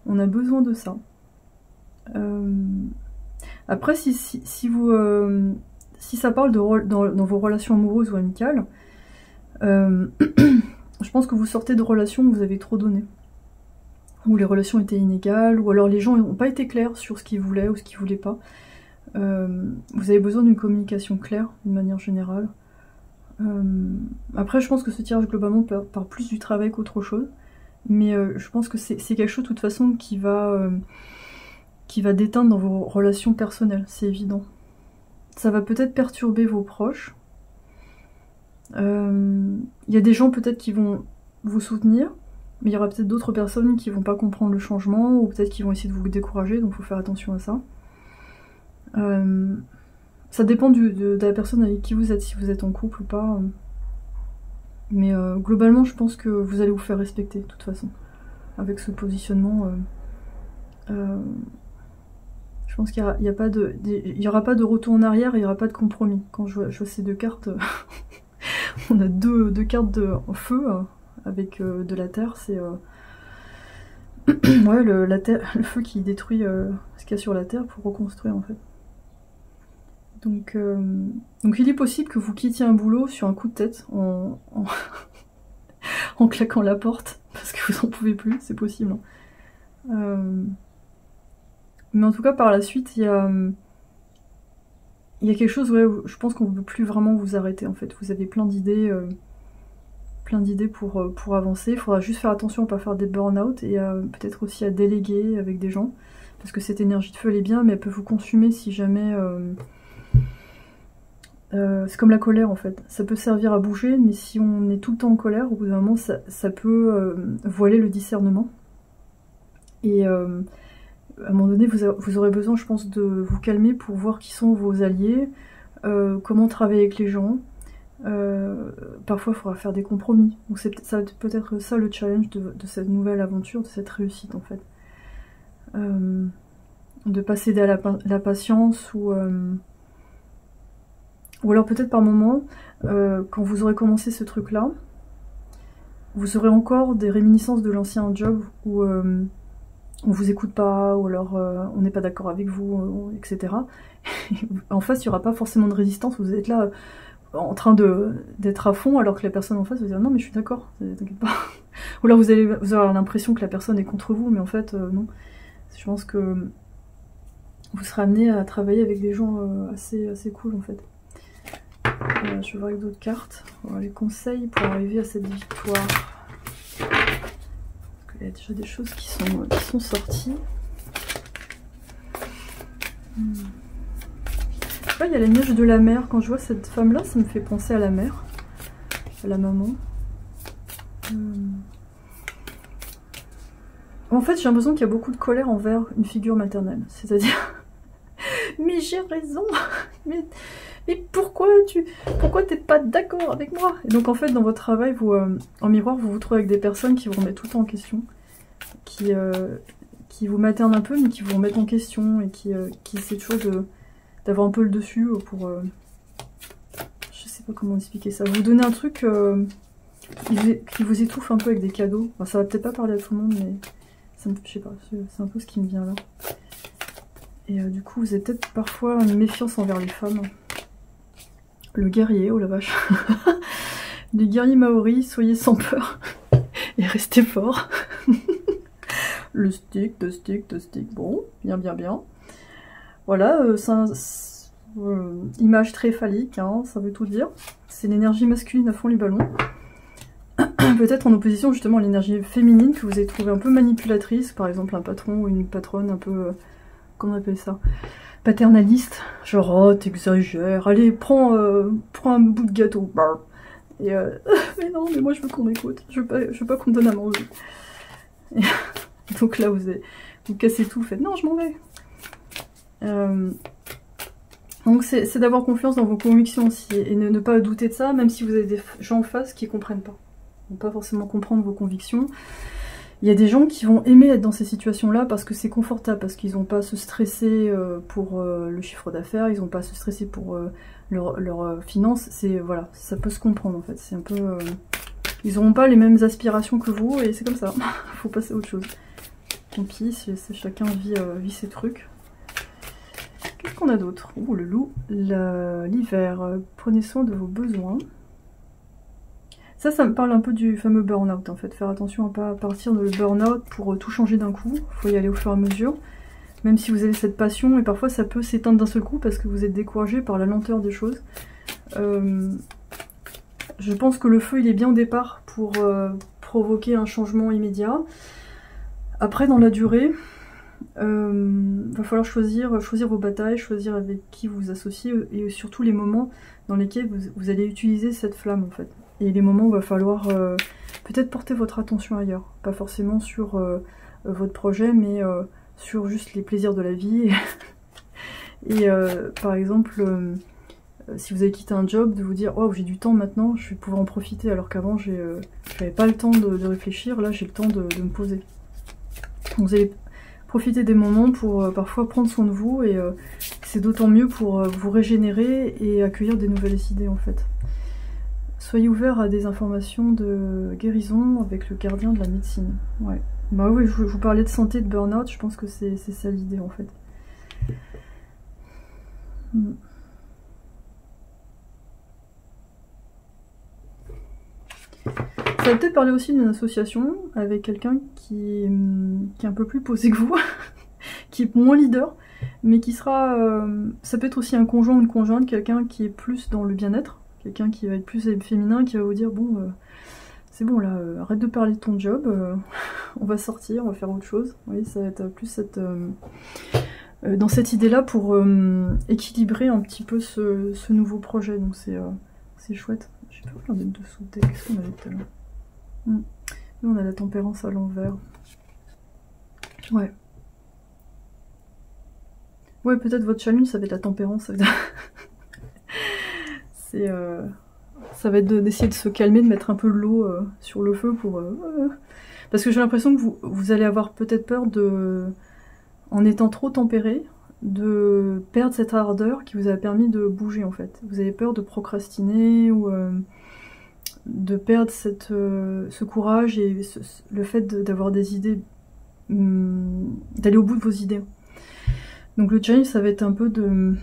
[SPEAKER 1] On a besoin de ça. Après si ça parle dans vos relations amoureuses ou amicales, je pense que vous sortez de relations où vous avez trop donné, où les relations étaient inégales, ou alors les gens n'ont pas été clairs sur ce qu'ils voulaient ou ce qu'ils voulaient pas. Vous avez besoin d'une communication claire, d'une manière générale. Après, je pense que ce tirage globalement part plus du travail qu'autre chose, mais je pense que c'est quelque chose de toute façon qui va déteindre dans vos relations personnelles, c'est évident. Ça va peut-être perturber vos proches. Il y a des gens peut-être qui vont vous soutenir, mais il y aura peut-être d'autres personnes qui vont pas comprendre le changement, ou peut-être qui vont essayer de vous décourager, donc il faut faire attention à ça. Ça dépend de la personne avec qui vous êtes, si vous êtes en couple ou pas. Mais globalement, je pense que vous allez vous faire respecter, de toute façon. Avec ce positionnement, je pense qu'il n'y aura pas de retour en arrière, il n'y aura pas de compromis. Quand je vois ces deux cartes, on a deux cartes en feu, avec de la terre, c'est... ouais, le feu qui détruit ce qu'il y a sur la terre pour reconstruire en fait. Donc il est possible que vous quittiez un boulot sur un coup de tête en claquant la porte parce que vous en pouvez plus, c'est possible. Mais en tout cas par la suite il y a quelque chose, ouais, je pense qu'on ne peut plus vraiment vous arrêter en fait. Vous avez plein d'idées pour avancer. Il faudra juste faire attention à ne pas faire des burn-out et peut-être aussi à déléguer avec des gens, parce que cette énergie de feu elle est bien, mais elle peut vous consumer si jamais... c'est comme la colère en fait, ça peut servir à bouger, mais si on est tout le temps en colère, au bout d'un moment ça peut voiler le discernement. Et à un moment donné vous aurez besoin, je pense, de vous calmer pour voir qui sont vos alliés, comment travailler avec les gens. Parfois il faudra faire des compromis, donc ça peut être ça le challenge de cette nouvelle aventure, de cette réussite en fait. De pas céder à la patience, ou alors peut-être par moment, quand vous aurez commencé ce truc là, vous aurez encore des réminiscences de l'ancien job où on vous écoute pas, ou alors on n'est pas d'accord avec vous, etc. En face, il n'y aura pas forcément de résistance, vous êtes là en train d'être à fond, alors que la personne en face va dire non mais je suis d'accord, t'inquiète pas. Ou là vous allez avoir l'impression que la personne est contre vous, mais en fait non. Je pense que vous serez amené à travailler avec des gens assez cool en fait. Je vais voir avec d'autres cartes. Voilà, les conseils pour arriver à cette victoire. Il y a déjà des choses qui sont sorties. Je sais pas, il y a la neige de la mer. Quand je vois cette femme-là, ça me fait penser à la mer, à la maman. En fait, j'ai l'impression qu'il y a beaucoup de colère envers une figure maternelle. C'est-à-dire, mais j'ai raison, mais pourquoi t'es pas d'accord avec moi? Et donc en fait, dans votre travail, vous, en miroir, vous vous trouvez avec des personnes qui vous remettent tout le temps en question, qui vous maternent un peu, mais qui vous remettent en question, et qui essaient toujours d'avoir un peu le dessus pour... je sais pas comment expliquer ça. Vous donnez un truc qui vous étouffe un peu avec des cadeaux. Enfin, ça va peut-être pas parler à tout le monde, mais ça me, je sais pas, c'est un peu ce qui me vient là. Et du coup, vous avez peut-être parfois une méfiance envers les femmes. Le guerrier, oh la vache. Les guerriers maoris, soyez sans peur et restez forts. Le stick, de stick, de stick. Bon, bien, bien, bien. Voilà, c'est image très phallique, hein, ça veut tout dire. C'est l'énergie masculine à fond les ballons. Peut-être en opposition justement à l'énergie féminine que vous avez trouvé un peu manipulatrice, par exemple un patron ou une patronne un peu, comment on appelle ça, paternaliste, genre oh t'exagères, allez prends un bout de gâteau, et mais non mais moi je veux qu'on m'écoute, je veux pas qu'on me donne à manger. Et donc là vous cassez tout, vous faites non je m'en vais. Donc c'est d'avoir confiance dans vos convictions aussi, et ne pas douter de ça, même si vous avez des gens en face qui comprennent pas. Ils vont pas forcément comprendre vos convictions. Il y a des gens qui vont aimer être dans ces situations-là parce que c'est confortable, parce qu'ils n'ont pas à se stresser pour le chiffre d'affaires, ils n'ont pas à se stresser pour leurs finances. C'est voilà, ça peut se comprendre en fait. C'est un peu, ils n'auront pas les mêmes aspirations que vous et c'est comme ça. Faut passer à autre chose. Tant pis, chacun vit ses trucs. Qu'est-ce qu'on a d'autre? Oh le loup, l'hiver. Prenez soin de vos besoins. Ça me parle un peu du fameux burn-out en fait. Faire attention à pas partir dans le burn-out pour tout changer d'un coup. Il faut y aller au fur et à mesure. Même si vous avez cette passion, et parfois ça peut s'éteindre d'un seul coup parce que vous êtes découragé par la lenteur des choses. Je pense que le feu il est bien au départ pour provoquer un changement immédiat. Après dans la durée, va falloir choisir vos batailles, choisir avec qui vous vous associez et surtout les moments dans lesquels vous allez utiliser cette flamme en fait. Et les moments où il va falloir peut-être porter votre attention ailleurs. Pas forcément sur votre projet, mais sur juste les plaisirs de la vie. Et par exemple, si vous avez quitté un job, de vous dire « Oh, j'ai du temps maintenant, je vais pouvoir en profiter », alors qu'avant, j'avais pas le temps de réfléchir, là j'ai le temps de me poser. Donc vous allez profiter des moments pour parfois prendre soin de vous, et c'est d'autant mieux pour vous régénérer et accueillir des nouvelles idées en fait. Soyez ouvert à des informations de guérison avec le gardien de la médecine. Ouais. Bah oui, je vous parlais de santé, de burn-out, je pense que c'est ça l'idée en fait. Ça va peut-être parler aussi d'une association avec quelqu'un qui est un peu plus posé que vous, qui est moins leader, mais qui sera... ça peut être aussi un conjoint ou une conjointe, quelqu'un qui est plus dans le bien-être. Quelqu'un qui va être plus féminin, qui va vous dire bon, c'est bon là, arrête de parler de ton job, on va sortir, on va faire autre chose. Vous voyez, ça va être plus dans cette idée-là pour équilibrer un petit peu ce nouveau projet. Donc c'est chouette. Je sais pas où j'en ai dessous. Qu'est-ce qu'on avait tout à l'heure? Nous on a la tempérance à l'envers. Ouais. Ouais, peut-être votre challenge ça va être la tempérance. Ça va être d'essayer de se calmer, de mettre un peu de l'eau sur le feu pour... Parce que j'ai l'impression que vous allez avoir peut-être peur de, en étant trop tempéré, de perdre cette ardeur qui vous a permis de bouger en fait. Vous avez peur de procrastiner ou de perdre ce courage et le fait d'avoir des idées d'aller au bout de vos idées. Donc le challenge, ça va être un peu de...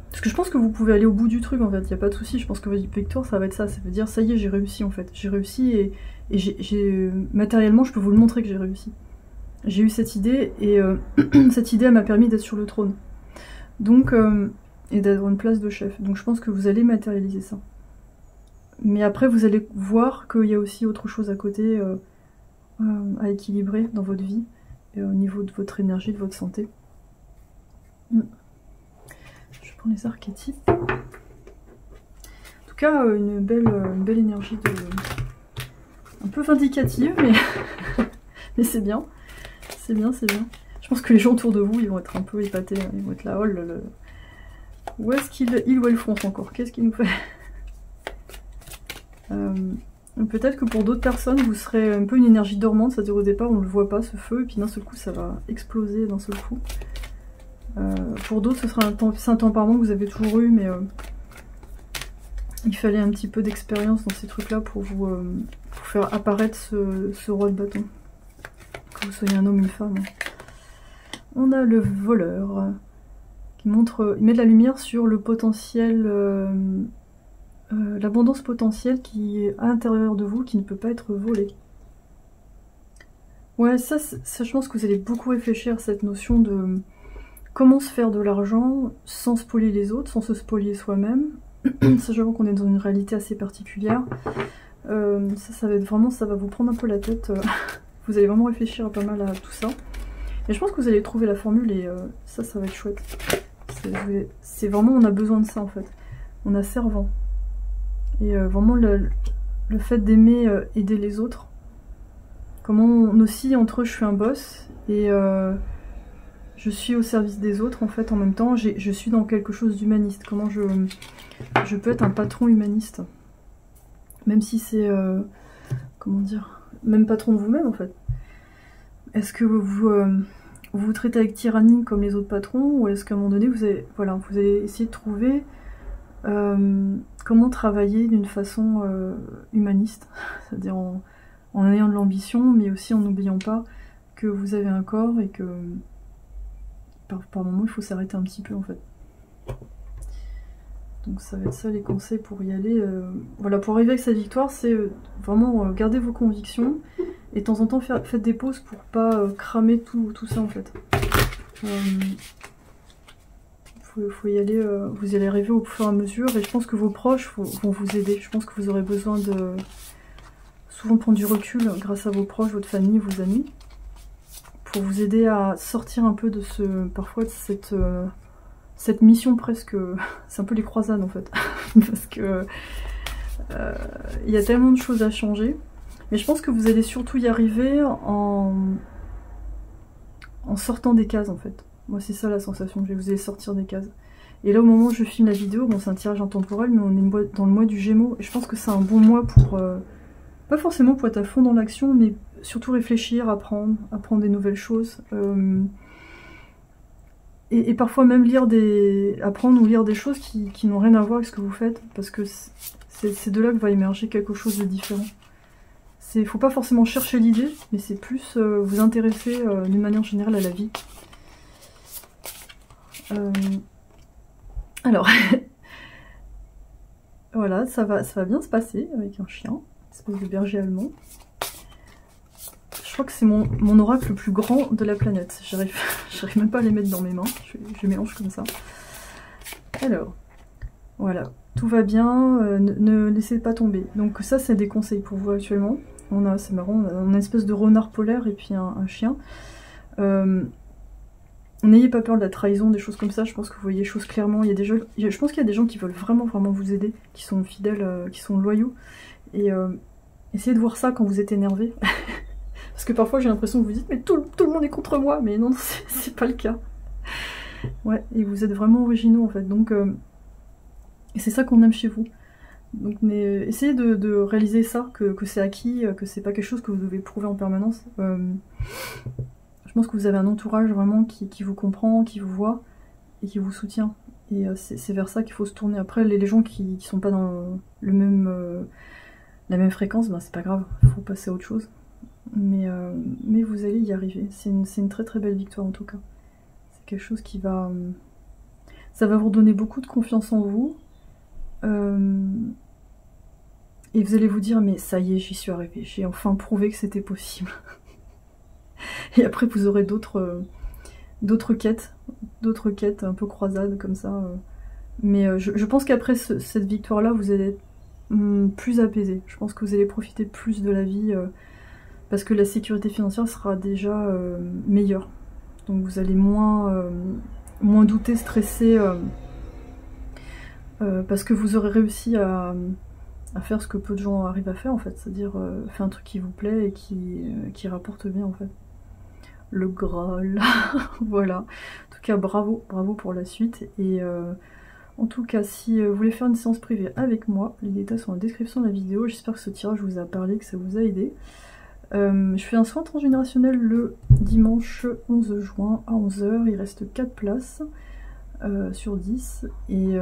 [SPEAKER 1] Parce que je pense que vous pouvez aller au bout du truc, en fait, il n'y a pas de souci. Je pense que votre victoire, ça va être ça. Ça veut dire, ça y est, j'ai réussi, en fait. J'ai réussi et matériellement, je peux vous le montrer que j'ai réussi. J'ai eu cette idée, et cette idée, elle m'a permis d'être sur le trône. Donc, et d'avoir une place de chef. Donc je pense que vous allez matérialiser ça. Mais après, vous allez voir qu'il y a aussi autre chose à côté à équilibrer dans votre vie, et au niveau de votre énergie, de votre santé. Je prends les archétypes. En tout cas, une belle énergie un peu vindicative, mais, mais c'est bien. C'est bien, c'est bien. Je pense que les gens autour de vous, ils vont être un peu épatés. Hein. Ils vont être là, oh là là. Où est-ce qu'il ou elle fonce encore? Qu'est-ce qu'il nous fait? Peut-être que pour d'autres personnes, vous serez un peu une énergie dormante, c'est-à-dire au départ, on ne le voit pas, ce feu, et puis d'un seul coup, ça va exploser d'un seul coup. Pour d'autres, ce sera un tempérament que vous avez toujours eu, mais il fallait un petit peu d'expérience dans ces trucs-là pour faire apparaître ce roi de bâton. Que vous soyez un homme ou une femme. On a le voleur, qui montre, il met de la lumière sur le potentiel, l'abondance potentielle qui est à l'intérieur de vous, qui ne peut pas être volée. Ouais, ça je pense que vous allez beaucoup réfléchir à cette notion de comment se faire de l'argent sans spolier les autres, sans se spolier soi-même. Sachant qu'on est dans une réalité assez particulière. Ça va être vraiment, ça va vous prendre un peu la tête. Vous allez vraiment réfléchir à pas mal à tout ça. Et je pense que vous allez trouver la formule et ça va être chouette. C'est vraiment, on a besoin de ça en fait. On a servant. Et vraiment le fait d'aimer aider les autres. Comment on oscille entre je suis un boss et je suis au service des autres en fait en même temps. Je suis dans quelque chose d'humaniste. Comment je peux être un patron humaniste. Même si c'est... comment dire, même patron de vous-même en fait. Est-ce que vous traitez avec tyrannie comme les autres patrons, ou est-ce qu'à un moment donné vous allez essayer de trouver comment travailler d'une façon humaniste, c'est-à-dire en ayant de l'ambition, mais aussi en n'oubliant pas que vous avez un corps et que par moment il faut s'arrêter un petit peu en fait. Donc ça va être ça les conseils pour y aller. Voilà, pour arriver avec cette victoire, c'est vraiment garder vos convictions et de temps en temps faites des pauses pour pas cramer tout ça en fait. Faut y aller, vous y allez arriver au fur et à mesure et je pense que vos proches vont vous aider. Je pense que vous aurez besoin de souvent prendre du recul grâce à vos proches, votre famille, vos amis, pour vous aider à sortir un peu de parfois de cette mission presque, c'est un peu les croisades en fait, parce que il y a tellement de choses à changer, mais je pense que vous allez surtout y arriver en sortant des cases en fait. Moi c'est ça la sensation que j'ai, vous allez sortir des cases. Et là au moment où je filme la vidéo, bon c'est un tirage intemporel, mais on est dans le mois du Gémeaux, et je pense que c'est un bon mois pour, pas forcément pour être à fond dans l'action, mais surtout réfléchir, apprendre des nouvelles choses. Et parfois même apprendre ou lire des choses qui n'ont rien à voir avec ce que vous faites, parce que c'est de là que va émerger quelque chose de différent. Faut pas forcément chercher l'idée, mais c'est plus vous intéresser d'une manière générale à la vie. Alors, voilà, ça va bien se passer avec un chien, une espèce de berger allemand. Je crois que c'est mon oracle le plus grand de la planète. J'arrive même pas à les mettre dans mes mains. Je mélange comme ça. Alors, voilà. Tout va bien. Ne laissez pas tomber. Donc ça, c'est des conseils pour vous actuellement. C'est marrant, on a une espèce de renard polaire et puis un chien. N'ayez pas peur de la trahison, des choses comme ça. Je pense que vous voyez les choses clairement. Je pense qu'il y a des gens qui veulent vraiment vous aider, qui sont fidèles, qui sont loyaux. Et essayez de voir ça quand vous êtes énervé. Parce que parfois j'ai l'impression que vous dites mais tout le monde est contre moi, mais non, c'est pas le cas. Ouais, et vous êtes vraiment originaux en fait, donc et c'est ça qu'on aime chez vous. Donc essayez de réaliser ça, que c'est acquis, que c'est pas quelque chose que vous devez prouver en permanence. Je pense que vous avez un entourage vraiment qui vous comprend, qui vous voit et qui vous soutient. Et c'est vers ça qu'il faut se tourner. Après les gens qui sont pas dans la même fréquence, ben c'est pas grave, il faut passer à autre chose. mais vous allez y arriver. C'est une très très belle victoire en tout cas. C'est quelque chose qui va... ça va vous redonner beaucoup de confiance en vous. Et vous allez vous dire, mais ça y est, j'y suis arrivée. J'ai enfin prouvé que c'était possible. Et après, vous aurez d'autres quêtes un peu croisades comme ça. Mais je pense qu'après cette victoire-là, vous allez être plus apaisé. Je pense que vous allez profiter plus de la vie parce que la sécurité financière sera déjà meilleure. Donc vous allez moins douter, stresser parce que vous aurez réussi à faire ce que peu de gens arrivent à faire en fait, c'est-à-dire faire un truc qui vous plaît et qui rapporte bien en fait. Le Graal, voilà. En tout cas, bravo pour la suite. Et en tout cas, si vous voulez faire une séance privée avec moi, les détails sont en description de la vidéo. J'espère que ce tirage vous a parlé, que ça vous a aidé. Je fais un soin transgénérationnel le dimanche 11 juin à 11 h. Il reste 4 places sur 10. Et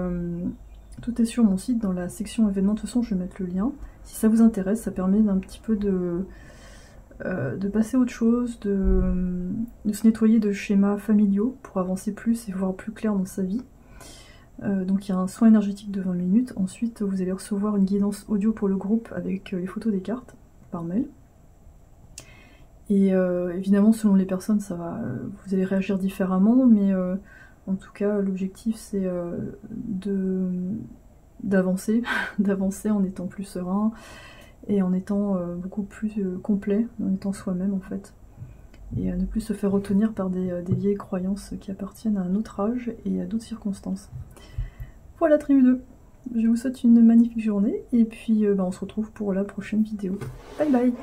[SPEAKER 1] tout est sur mon site dans la section événements. De toute façon, je vais mettre le lien. Si ça vous intéresse, ça permet d'un petit peu de passer à autre chose, de se nettoyer de schémas familiaux pour avancer plus et voir plus clair dans sa vie. Donc il y a un soin énergétique de 20 minutes. Ensuite, vous allez recevoir une guidance audio pour le groupe avec les photos des cartes par mail. Et évidemment, selon les personnes, ça va, vous allez réagir différemment, mais en tout cas, l'objectif c'est d'avancer en étant plus serein et en étant beaucoup plus complet, en étant soi-même en fait. Et à ne plus se faire retenir par des vieilles croyances qui appartiennent à un autre âge et à d'autres circonstances. Voilà, tribu 2. Je vous souhaite une magnifique journée et puis on se retrouve pour la prochaine vidéo. Bye bye.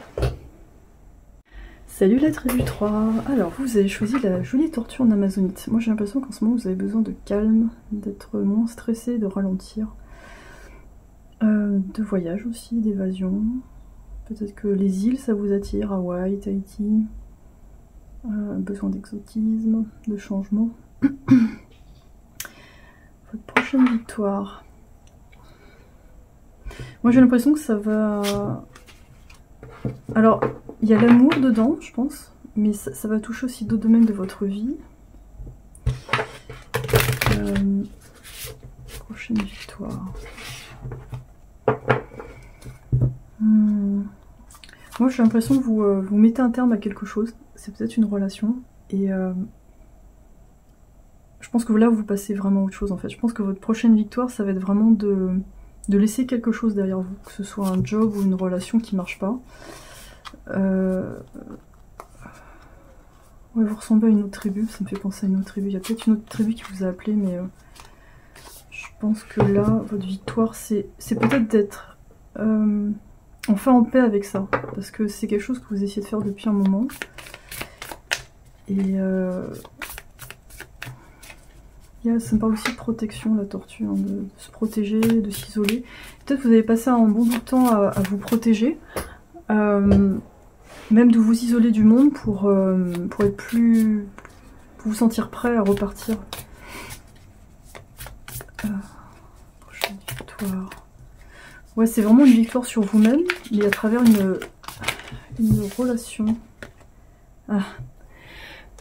[SPEAKER 1] Salut la tribu 3. Alors vous avez choisi la jolie tortue en amazonite. Moi j'ai l'impression qu'en ce moment vous avez besoin de calme, d'être moins stressé, de ralentir. De voyage aussi, d'évasion. Peut-être que les îles ça vous attire, Hawaï, Tahiti. Besoin d'exotisme, de changement. Votre prochaine victoire. Moi j'ai l'impression que ça va... Alors, il y a l'amour dedans, je pense, mais ça va toucher aussi d'autres domaines de votre vie. Prochaine victoire. Moi j'ai l'impression que vous mettez un terme à quelque chose. C'est peut-être une relation. Et je pense que là vous passez vraiment à autre chose en fait. Je pense que votre prochaine victoire, ça va être vraiment de laisser quelque chose derrière vous. Que ce soit un job ou une relation qui marche pas. Ouais, vous ressemblez à une autre tribu, ça me fait penser à une autre tribu. Il y a peut-être une autre tribu qui vous a appelé, mais je pense que là, votre victoire, c'est peut-être d'être enfin en paix avec ça. Parce que c'est quelque chose que vous essayez de faire depuis un moment. Et ça me parle aussi de protection, la tortue, hein, de se protéger, de s'isoler. Peut-être que vous avez passé un bon bout de temps à vous protéger. Même de vous isoler du monde pour être plus... pour vous sentir prêt à repartir. Prochaine victoire. Ouais, c'est vraiment une victoire sur vous-même, mais à travers une relation. Ah.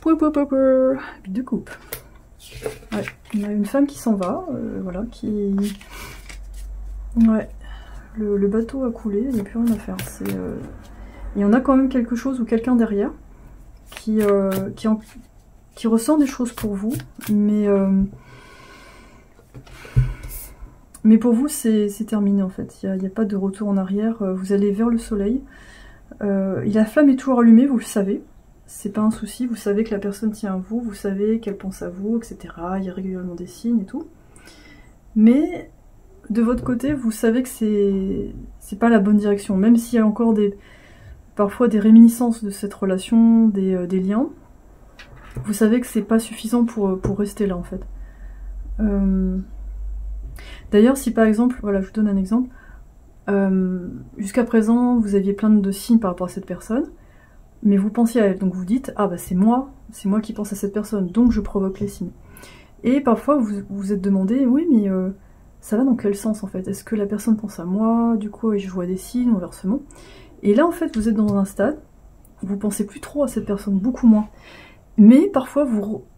[SPEAKER 1] De coupe. Ouais, on a une femme qui s'en va, voilà, qui... Ouais, le bateau a coulé, il n'y a plus rien à faire. Il y en a quand même quelque chose ou quelqu'un derrière qui ressent des choses pour vous, mais pour vous c'est terminé en fait. Il n'y a pas de retour en arrière, vous allez vers le soleil. La flamme est toujours allumée, vous le savez. C'est pas un souci, vous savez que la personne tient à vous, vous savez qu'elle pense à vous, etc. Il y a régulièrement des signes et tout. Mais de votre côté, vous savez que c'est pas la bonne direction, même s'il y a encore parfois des réminiscences de cette relation, des liens. Vous savez que c'est pas suffisant pour rester là en fait. D'ailleurs, si par exemple, voilà, je vous donne un exemple, jusqu'à présent, vous aviez plein de signes par rapport à cette personne, mais vous pensiez à elle, donc vous dites, ah bah c'est moi qui pense à cette personne, donc je provoque les signes. Et parfois vous vous êtes demandé, oui mais ça va dans quel sens en fait? Est-ce que la personne pense à moi, du coup je vois des signes, inversement? Et là en fait vous êtes dans un stade vous pensez plus trop à cette personne, beaucoup moins. Mais parfois,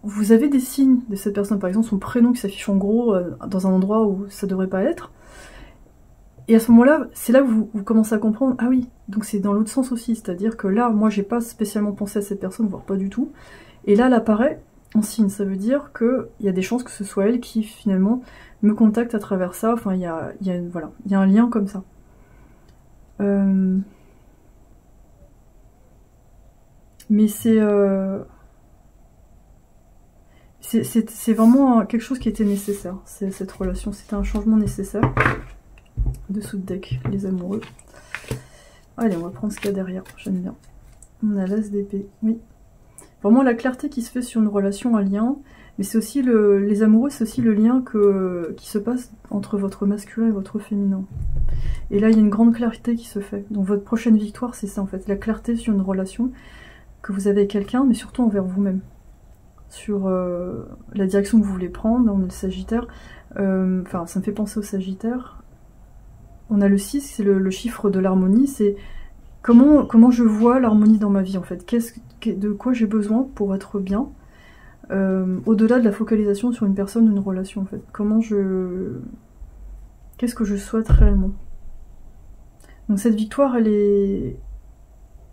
[SPEAKER 1] vous avez des signes de cette personne, par exemple son prénom qui s'affiche en gros dans un endroit où ça devrait pas être. Et à ce moment-là, c'est là que vous commencez à comprendre, ah oui, donc c'est dans l'autre sens aussi, c'est-à-dire que là, moi j'ai pas spécialement pensé à cette personne, voire pas du tout, et là elle apparaît en signe, ça veut dire qu'il y a des chances que ce soit elle qui finalement me contacte à travers ça, enfin il y a un lien comme ça. Mais c'est vraiment quelque chose qui était nécessaire, cette relation, c'était un changement nécessaire. Dessous de deck, les amoureux. Allez, on va prendre ce qu'il y a derrière, j'aime bien. On a l'as d'épée, oui. Vraiment la clarté qui se fait sur une relation, un lien, mais c'est aussi les amoureux, c'est aussi le lien qui se passe entre votre masculin et votre féminin. Et là, il y a une grande clarté qui se fait. Donc votre prochaine victoire, c'est ça en fait, la clarté sur une relation que vous avez avec quelqu'un, mais surtout envers vous-même. Sur la direction que vous voulez prendre, là on est le Sagittaire, enfin ça me fait penser au Sagittaire. On a le 6, c'est le chiffre de l'harmonie, c'est comment je vois l'harmonie dans ma vie en fait, de quoi j'ai besoin pour être bien, au-delà de la focalisation sur une personne ou une relation en fait, qu'est-ce que je souhaite réellement. Donc cette victoire, elle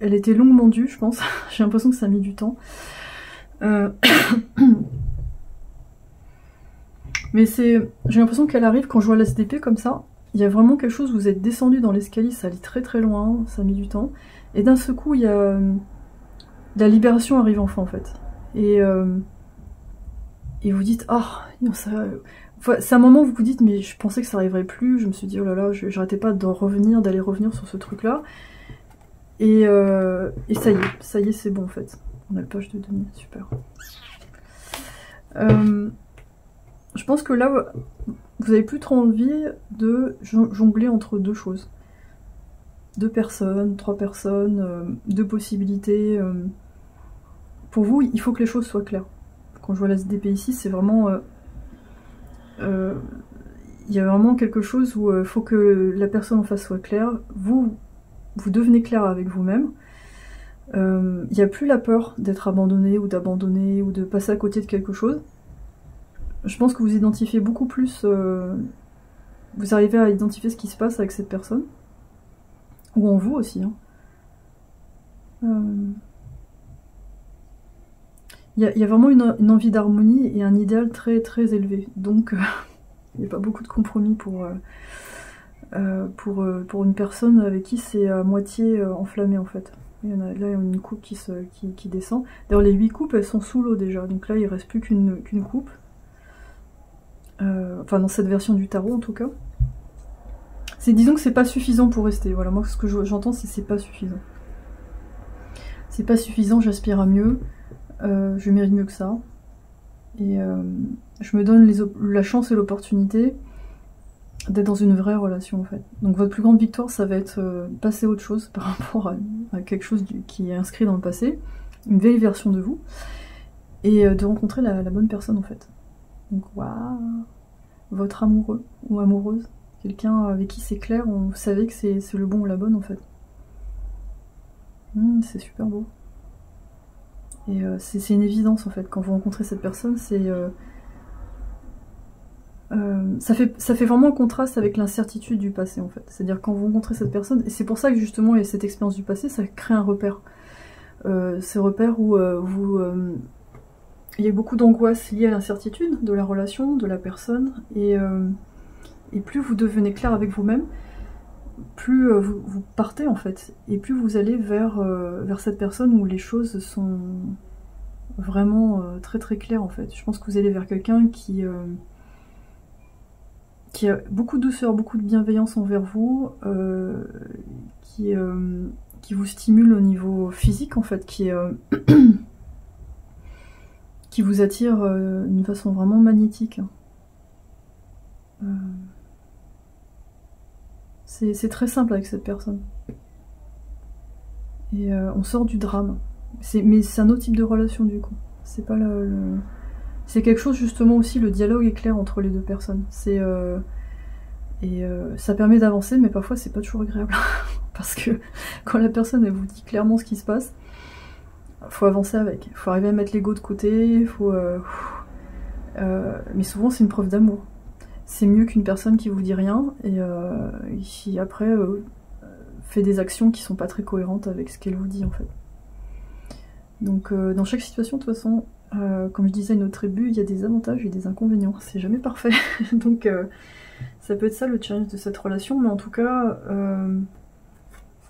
[SPEAKER 1] était longuement due je pense, j'ai l'impression que ça a mis du temps. Mais j'ai l'impression qu'elle arrive quand je vois l'as d'épée comme ça. Il y a vraiment quelque chose, vous êtes descendu dans l'escalier, ça allait très très loin, ça a mis du temps. Et d'un seul coup, il y a la libération arrive enfin en fait. Et vous dites, ah, c'est un moment où vous vous dites, mais je pensais que ça arriverait plus, je me suis dit, oh là là, j'arrêtais pas d'aller revenir sur ce truc-là. Et ça y est, c'est bon en fait. On a le page de demi, super. Je pense que là, vous avez plus trop envie de jongler entre deux choses. 2 personnes, 3 personnes, 2 possibilités. Pour vous, il faut que les choses soient claires. Quand je vois l'as d'épée ici, c'est vraiment... il y a vraiment quelque chose où il faut que la personne en face soit claire. Vous devenez clair avec vous-même. Il n'y a plus la peur d'être abandonné ou d'abandonner ou de passer à côté de quelque chose. Je pense que vous identifiez beaucoup plus, vous arrivez à identifier ce qui se passe avec cette personne, ou en vous aussi. Hein. Il y a vraiment une envie d'harmonie et un idéal très très élevé, donc il n'y a pas beaucoup de compromis pour une personne avec qui c'est à moitié enflammé en fait. Là, il y a une coupe qui descend. D'ailleurs, les 8 coupes, elles sont sous l'eau déjà, donc là, il ne reste plus qu'une coupe. Enfin, dans cette version du tarot, en tout cas. Disons que c'est pas suffisant pour rester. Voilà, moi, ce que j'entends, c'est pas suffisant. C'est pas suffisant, j'aspire à mieux. Je mérite mieux que ça. Et je me donne la chance et l'opportunité d'être dans une vraie relation, en fait. Donc, votre plus grande victoire, ça va être passer à autre chose par rapport à quelque chose qui est inscrit dans le passé. Une vieille version de vous. Et de rencontrer la bonne personne, en fait. Donc, waouh, votre amoureux ou amoureuse, quelqu'un avec qui c'est clair, vous savez que c'est le bon ou la bonne en fait. C'est super beau. Et c'est une évidence en fait, quand vous rencontrez cette personne, ça fait vraiment un contraste avec l'incertitude du passé en fait. C'est-à-dire quand vous rencontrez cette personne, et c'est pour ça que justement il y a cette expérience du passé, ça crée un repère. Ces repères où il y a beaucoup d'angoisse liée à l'incertitude de la relation, de la personne, et plus vous devenez clair avec vous-même, plus vous partez en fait, et plus vous allez vers cette personne où les choses sont vraiment très très claires en fait. Je pense que vous allez vers quelqu'un qui a beaucoup de douceur, beaucoup de bienveillance envers vous, qui vous stimule au niveau physique en fait, qui vous attire d'une façon vraiment magnétique. C'est très simple avec cette personne. Et on sort du drame. Mais c'est un autre type de relation du coup. C'est pas c'est quelque chose justement aussi, le dialogue est clair entre les deux personnes. Ça permet d'avancer, mais parfois c'est pas toujours agréable. Parce que quand la personne elle vous dit clairement ce qui se passe, faut avancer avec. Il faut arriver à mettre l'ego de côté, mais souvent c'est une preuve d'amour. C'est mieux qu'une personne qui vous dit rien et qui après fait des actions qui sont pas très cohérentes avec ce qu'elle vous dit en fait. Donc dans chaque situation de toute façon, comme je disais à une autre tribu, il y a des avantages et des inconvénients, c'est jamais parfait. Donc ça peut être ça le challenge de cette relation, mais en tout cas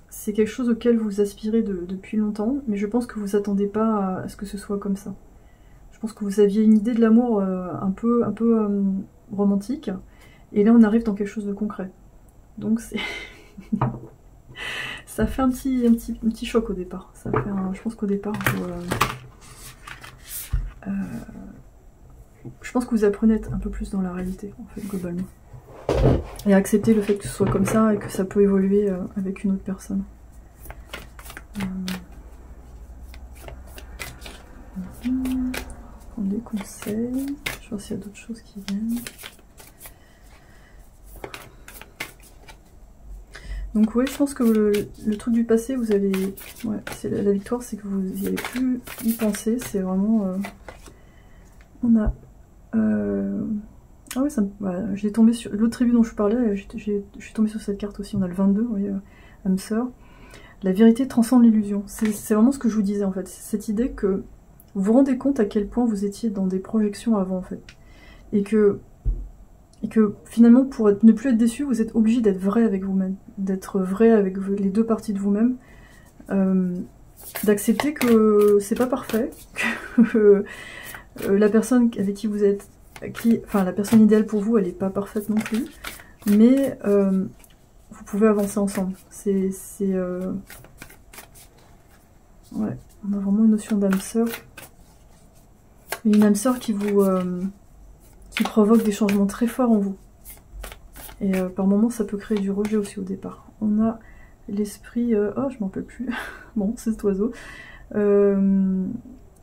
[SPEAKER 1] c'est quelque chose auquel vous aspirez depuis longtemps, mais je pense que vous attendez pas à ce que ce soit comme ça. Je pense que vous aviez une idée de l'amour un peu romantique, et là on arrive dans quelque chose de concret. Donc c'est... ça fait un petit choc au départ. Ça fait je pense qu'au départ, je pense que vous apprenez à être un peu plus dans la réalité, en fait, globalement. Et à accepter le fait que ce soit comme ça et que ça peut évoluer avec une autre personne. Prendre des conseils. Je vais voir s'il y a d'autres choses qui viennent. Donc ouais, je pense que le truc du passé, vous allez... Ouais, la victoire, c'est que vous n'y allez plus y penser. C'est vraiment... On a... Ah oui, voilà, j'ai tombé sur... L'autre tribu dont je parlais, je suis tombée sur cette carte aussi. On a le 22, vous voyez, âme sœur. La vérité transcende l'illusion. C'est vraiment ce que je vous disais, en fait. Cette idée que vous vous rendez compte à quel point vous étiez dans des projections avant, en fait. Et que finalement, pour ne plus être déçu, vous êtes obligé d'être vrai avec vous-même, d'être vrai avec les deux parties de vous-même, d'accepter que c'est pas parfait, que la personne avec qui vous êtes, enfin la personne idéale pour vous, elle est pas parfaite non plus, mais vous pouvez avancer ensemble. Ouais, on a vraiment une notion d'âme sœur, une âme sœur qui vous qui provoque des changements très forts en vous. Et par moments, ça peut créer du rejet aussi au départ. On a l'esprit... oh, je m'en peux plus. Bon, c'est cet oiseau.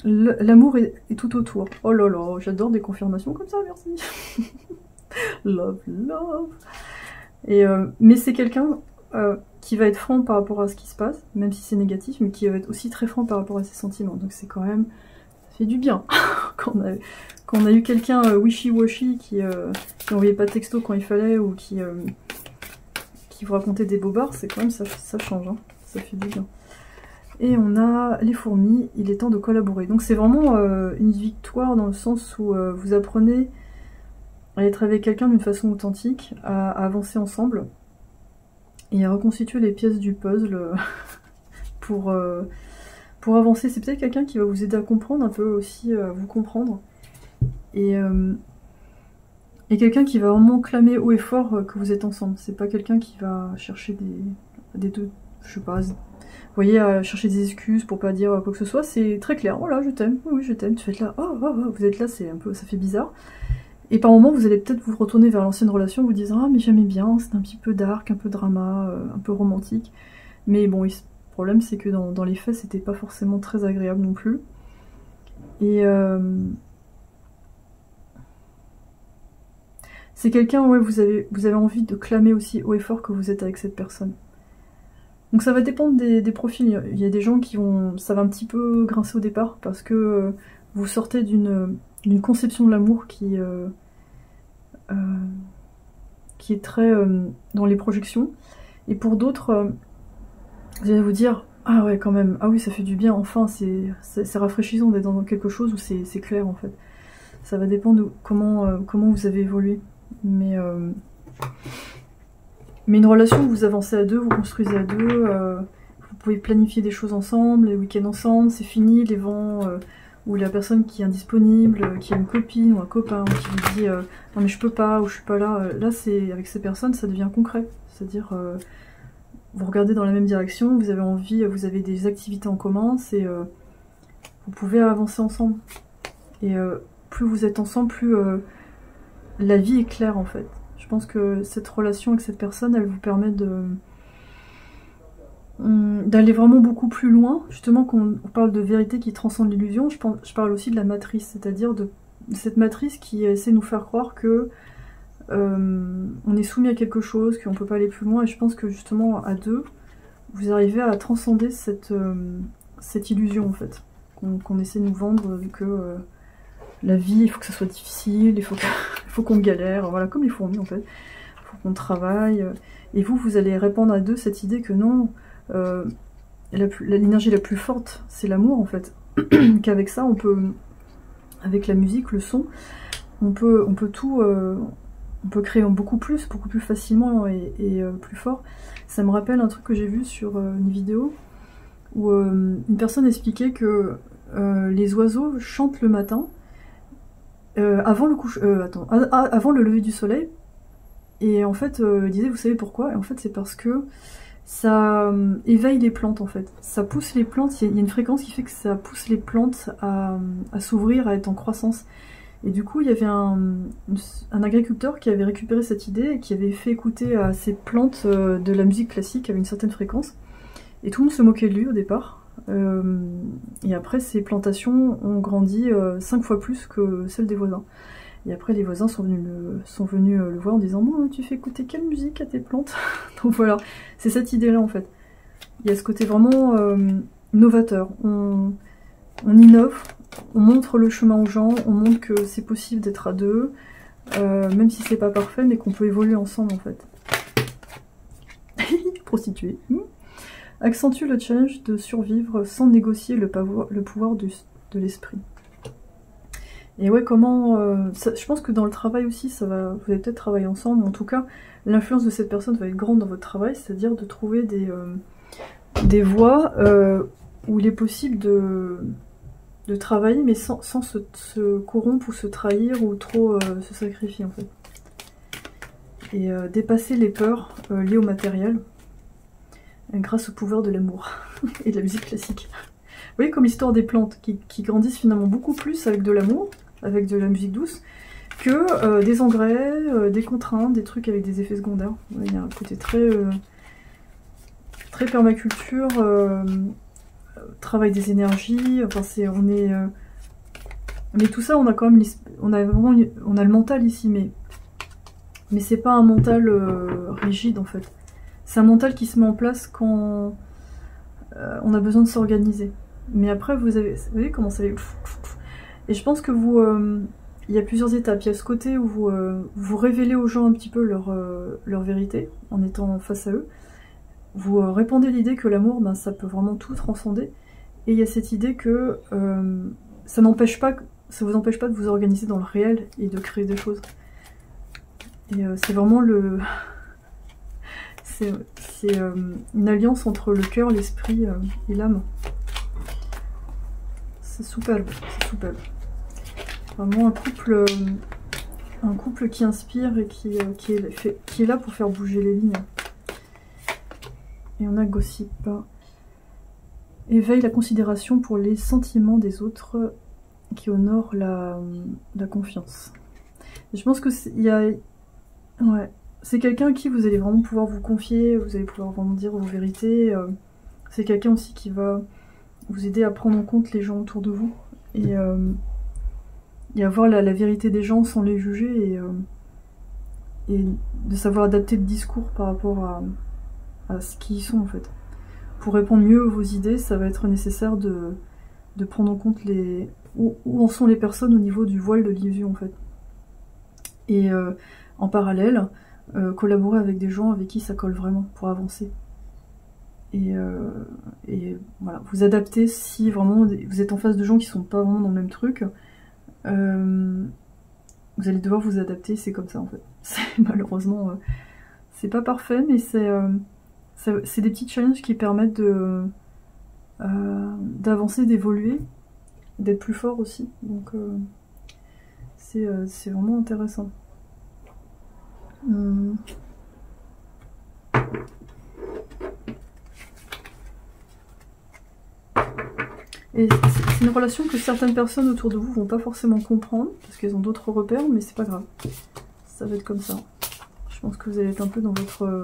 [SPEAKER 1] L'amour est tout autour. Oh là là, j'adore des confirmations comme ça, merci. Love, love. Et, mais c'est quelqu'un qui va être franc par rapport à ce qui se passe, même si c'est négatif, mais qui va être aussi très franc par rapport à ses sentiments. Donc c'est quand même... ça fait du bien quand on a eu quelqu'un wishy-washy qui n'envoyait pas de texto quand il fallait, ou qui vous racontait des bobards, c'est quand même, ça change, hein, ça fait du bien. Et on a les fourmis, il est temps de collaborer. Donc c'est vraiment une victoire dans le sens où vous apprenez à être avec quelqu'un d'une façon authentique, à avancer ensemble, et à reconstituer les pièces du puzzle pour avancer. C'est peut-être quelqu'un qui va vous aider à comprendre un peu aussi, à vous comprendre. Et quelqu'un qui va vraiment clamer haut et fort que vous êtes ensemble. C'est pas quelqu'un qui va chercher des je sais pas, vous voyez, à chercher des excuses pour pas dire quoi que ce soit. C'est très clair. Voilà, je t'aime, oui, je t'aime. Tu fais là, oh, vous êtes là, c'est un peu, ça fait bizarre. Et par moments, vous allez peut-être vous retourner vers l'ancienne relation, vous disant ah mais j'aimais bien, c'est un petit peu dark, un peu drama, un peu romantique. Mais bon, le problème c'est que dans les faits, c'était pas forcément très agréable non plus. Et c'est quelqu'un, ouais, vous avez envie de clamer aussi haut et fort que vous êtes avec cette personne. Donc ça va dépendre des profils. Il y a des gens qui vont... ça va un petit peu grincer au départ, parce que vous sortez d'une conception de l'amour qui est très dans les projections. Et pour d'autres, vous allez vous dire ah ouais quand même, ah oui ça fait du bien, enfin c'est rafraîchissant d'être dans quelque chose où c'est clair en fait. Ça va dépendre de comment vous avez évolué. Mais une relation où vous avancez à deux, vous construisez à deux, vous pouvez planifier des choses ensemble, les week-ends ensemble, c'est fini les vents ou la personne qui est indisponible, qui a une copine ou un copain qui vous dit non mais je peux pas ou je suis pas là. Là c'est avec ces personnes ça devient concret, c'est-à-dire vous regardez dans la même direction, vous avez envie, vous avez des activités en commun, vous pouvez avancer ensemble. Et plus vous êtes ensemble, plus la vie est claire en fait. Je pense que cette relation avec cette personne, elle vous permet d'aller vraiment beaucoup plus loin. Justement, quand on parle de vérité qui transcende l'illusion, je parle aussi de la matrice, c'est-à-dire de cette matrice qui essaie de nous faire croire que on est soumis à quelque chose, qu'on ne peut pas aller plus loin. Et je pense que justement, à deux, vous arrivez à transcender cette illusion en fait. qu'on essaie de nous vendre que la vie, il faut que ça soit difficile, il faut qu'on galère, voilà, comme les fourmis en fait. Il faut qu'on travaille. Et vous allez répandre à deux cette idée que non, l'énergie la plus forte, c'est l'amour en fait. Qu'avec ça, on peut, avec la musique, le son, on peut tout, on peut créer beaucoup plus facilement et plus fort. Ça me rappelle un truc que j'ai vu sur une vidéo où une personne expliquait que les oiseaux chantent le matin avant avant le lever du soleil. Et en fait, il disait, vous savez pourquoi? Et en fait, c'est parce que ça éveille les plantes en fait. Ça pousse les plantes, il y a une fréquence qui fait que ça pousse les plantes à s'ouvrir, à être en croissance. Et du coup, il y avait un agriculteur qui avait récupéré cette idée et qui avait fait écouter à ces plantes de la musique classique avec une certaine fréquence. Et tout le monde se moquait de lui au départ. Et après, ces plantations ont grandi 5 fois plus que celles des voisins. Et après, les voisins sont venus le voir en disant « Bon, tu fais écouter quelle musique à tes plantes ?» Donc voilà, c'est cette idée-là en fait. Il y a ce côté vraiment novateur. On innove, on montre le chemin aux gens, on montre que c'est possible d'être à deux, même si c'est pas parfait, mais qu'on peut évoluer ensemble en fait. Prostituée. Accentue le challenge de survivre sans négocier le pouvoir de l'esprit. Et ouais, comment... je pense que dans le travail aussi, vous allez peut-être travailler ensemble. En tout cas, l'influence de cette personne va être grande dans votre travail, c'est-à-dire de trouver des voies où il est possible de travailler, mais sans se corrompre ou se trahir ou trop se sacrifier en fait. Et dépasser les peurs liées au matériel grâce au pouvoir de l'amour et de la musique classique. Vous voyez, comme l'histoire des plantes qui grandissent finalement beaucoup plus avec de l'amour, avec de la musique douce, que des engrais, des contraintes, des trucs avec des effets secondaires. Il y a un côté très permaculture, travail des énergies, enfin mais tout ça, on a quand même, on a le mental ici, mais c'est pas un mental rigide en fait. C'est un mental qui se met en place quand on a besoin de s'organiser. Mais après, vous voyez comment ça va. Et je pense que il y a plusieurs étapes. Il y a ce côté où vous révélez aux gens un petit peu leur vérité, en étant face à eux. Vous répandez l'idée que l'amour, ben, ça peut vraiment tout transcender. Et il y a cette idée que ça vous empêche pas de vous organiser dans le réel et de créer des choses. Et c'est vraiment c'est une alliance entre le cœur, l'esprit et l'âme. C'est superbe, c'est superbe. Vraiment un couple qui inspire et qui est là pour faire bouger les lignes. Et on a Gossip. Éveille la considération pour les sentiments des autres qui honore la confiance. Et je pense que c'est quelqu'un à qui vous allez vraiment pouvoir vous confier, vous allez pouvoir vraiment dire vos vérités. C'est quelqu'un aussi qui va vous aider à prendre en compte les gens autour de vous et à voir la vérité des gens sans les juger et de savoir adapter le discours par rapport à ce qu'ils sont en fait. Pour répondre mieux à vos idées, ça va être nécessaire de prendre en compte où en sont les personnes au niveau du voile de l'illusion en fait. Et en parallèle, collaborer avec des gens avec qui ça colle vraiment pour avancer. Et voilà, vous adaptez si vraiment vous êtes en face de gens qui sont pas vraiment dans le même truc. Vous allez devoir vous adapter, c'est comme ça en fait. Malheureusement, c'est pas parfait, mais c'est des petits challenges qui permettent d'avancer, d'évoluer, d'être plus fort aussi. Donc c'est vraiment intéressant. Et c'est une relation que certaines personnes autour de vous vont pas forcément comprendre, parce qu'elles ont d'autres repères, mais c'est pas grave. Ça va être comme ça. Je pense que vous allez être un peu dans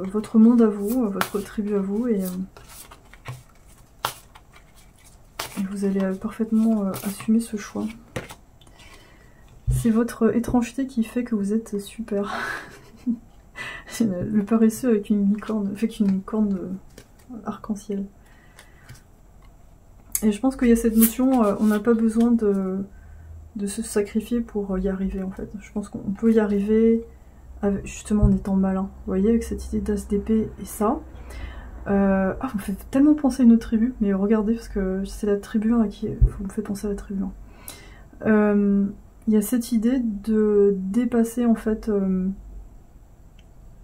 [SPEAKER 1] votre monde à vous, votre tribu à vous, et vous allez parfaitement assumer ce choix. C'est votre étrangeté qui fait que vous êtes super. Le paresseux avec une licorne, avec une corne arc-en-ciel. Et je pense qu'il y a cette notion, on n'a pas besoin de se sacrifier pour y arriver en fait. Je pense qu'on peut y arriver justement en étant malin. Vous voyez, avec cette idée d'as d'épée et ça. Ah, vous me fait tellement penser à une autre tribu, mais regardez, parce que c'est la tribu 1 qui vous me fait penser à la tribu 1. Il y a cette idée de dépasser en fait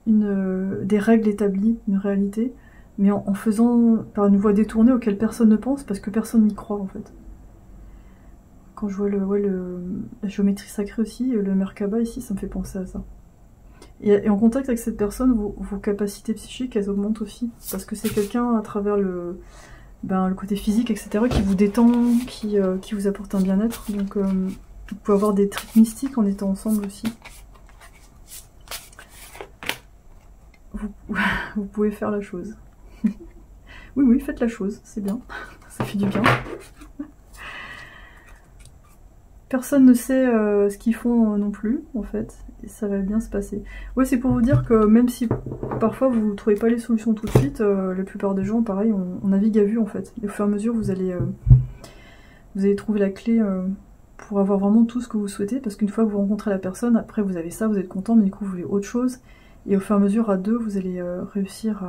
[SPEAKER 1] des règles établies, une réalité, mais en faisant par une voie détournée auquel personne ne pense, parce que personne n'y croit en fait. Quand je vois la géométrie sacrée aussi, le Merkaba ici, ça me fait penser à ça. Et en contact avec cette personne, vos capacités psychiques, elles augmentent aussi. Parce que c'est quelqu'un, à travers le côté physique, etc., qui vous détend, qui vous apporte un bien-être. Donc vous pouvez avoir des trucs mystiques en étant ensemble aussi. Vous pouvez faire la chose. Oui, faites la chose, c'est bien. Ça fait du bien. Personne ne sait ce qu'ils font non plus, en fait, et ça va bien se passer. Ouais, c'est pour vous dire que même si parfois vous ne trouvez pas les solutions tout de suite, la plupart des gens, pareil, on navigue à vue, en fait. Et au fur et à mesure, vous allez trouver la clé pour avoir vraiment tout ce que vous souhaitez, parce qu'une fois que vous rencontrez la personne, après vous avez ça, vous êtes content, mais du coup vous voulez autre chose, et au fur et à mesure, à deux, vous allez réussir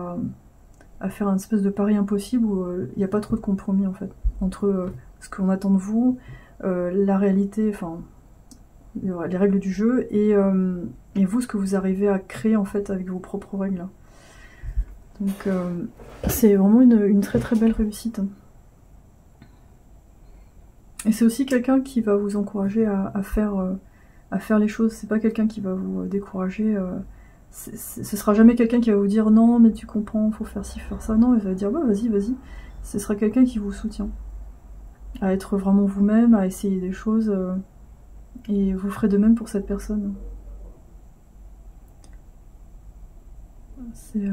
[SPEAKER 1] à faire un espèce de pari impossible où il n'y a pas trop de compromis, en fait, entre ce qu'on attend de vous, la réalité, enfin les règles du jeu, et vous, ce que vous arrivez à créer en fait avec vos propres règles. Donc c'est vraiment une très très belle réussite. Et c'est aussi quelqu'un qui va vous encourager à faire les choses, c'est pas quelqu'un qui va vous décourager. Ce sera jamais quelqu'un qui va vous dire non mais tu comprends, faut faire ci, faire ça. Non, il va dire bah vas-y, vas-y. Ce sera quelqu'un qui vous soutient. À être vraiment vous-même, à essayer des choses, et vous ferez de même pour cette personne. Je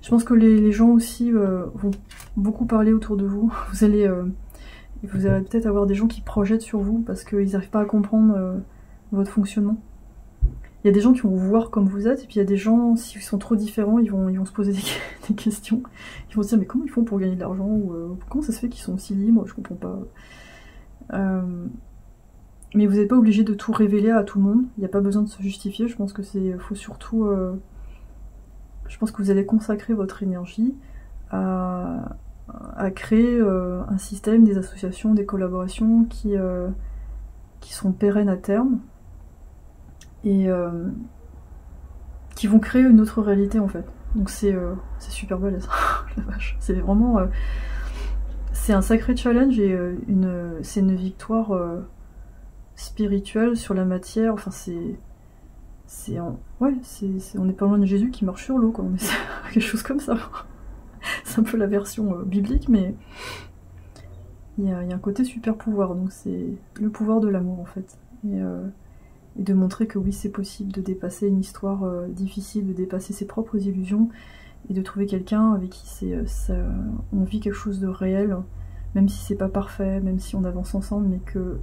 [SPEAKER 1] pense que les gens aussi vont beaucoup parler autour de vous. Vous allez peut-être avoir des gens qui projettent sur vous parce qu'ils n'arrivent pas à comprendre votre fonctionnement. Il y a des gens qui vont vous voir comme vous êtes, et puis il y a des gens, s'ils sont trop différents, ils vont se poser des questions. Ils vont se dire mais comment ils font pour gagner de l'argent, ou comment ça se fait qu'ils sont si libres, je comprends pas. Mais vous n'êtes pas obligé de tout révéler à tout le monde, il n'y a pas besoin de se justifier. Je pense que faut surtout... je pense que vous allez consacrer votre énergie à créer un système, des associations, des collaborations qui sont pérennes à terme, et qui vont créer une autre réalité en fait. Donc c'est super balèze, la vache. C'est vraiment... c'est un sacré challenge, et c'est une victoire spirituelle sur la matière. Enfin on n'est pas loin de Jésus qui marche sur l'eau, quoi. C'est quelque chose comme ça. C'est un peu la version biblique, mais il y a un côté super pouvoir, donc c'est le pouvoir de l'amour en fait. Et de montrer que oui, c'est possible de dépasser une histoire difficile, de dépasser ses propres illusions, et de trouver quelqu'un avec qui on vit quelque chose de réel, même si c'est pas parfait, même si on avance ensemble, mais que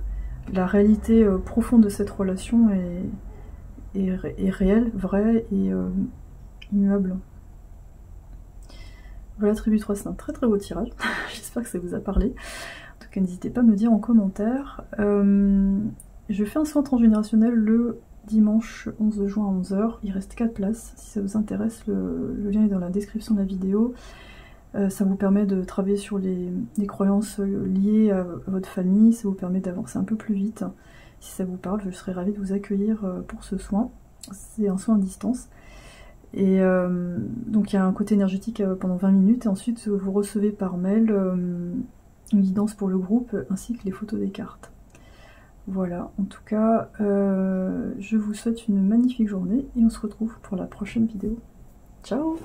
[SPEAKER 1] la réalité profonde de cette relation est réelle, vraie et immuable. Voilà, Tribu 3, c'est un très très beau tirage. J'espère que ça vous a parlé. En tout cas, n'hésitez pas à me dire en commentaire. Je fais un soin transgénérationnel le dimanche 11 juin à 11 h. Il reste 4 places. Si ça vous intéresse, le lien est dans la description de la vidéo. Ça vous permet de travailler sur les croyances liées à votre famille. Ça vous permet d'avancer un peu plus vite. Si ça vous parle, je serais ravie de vous accueillir pour ce soin. C'est un soin à distance. Et donc il y a un côté énergétique pendant 20 minutes, et ensuite vous recevez par mail une guidance pour le groupe ainsi que les photos des cartes. Voilà, en tout cas, je vous souhaite une magnifique journée et on se retrouve pour la prochaine vidéo. Ciao!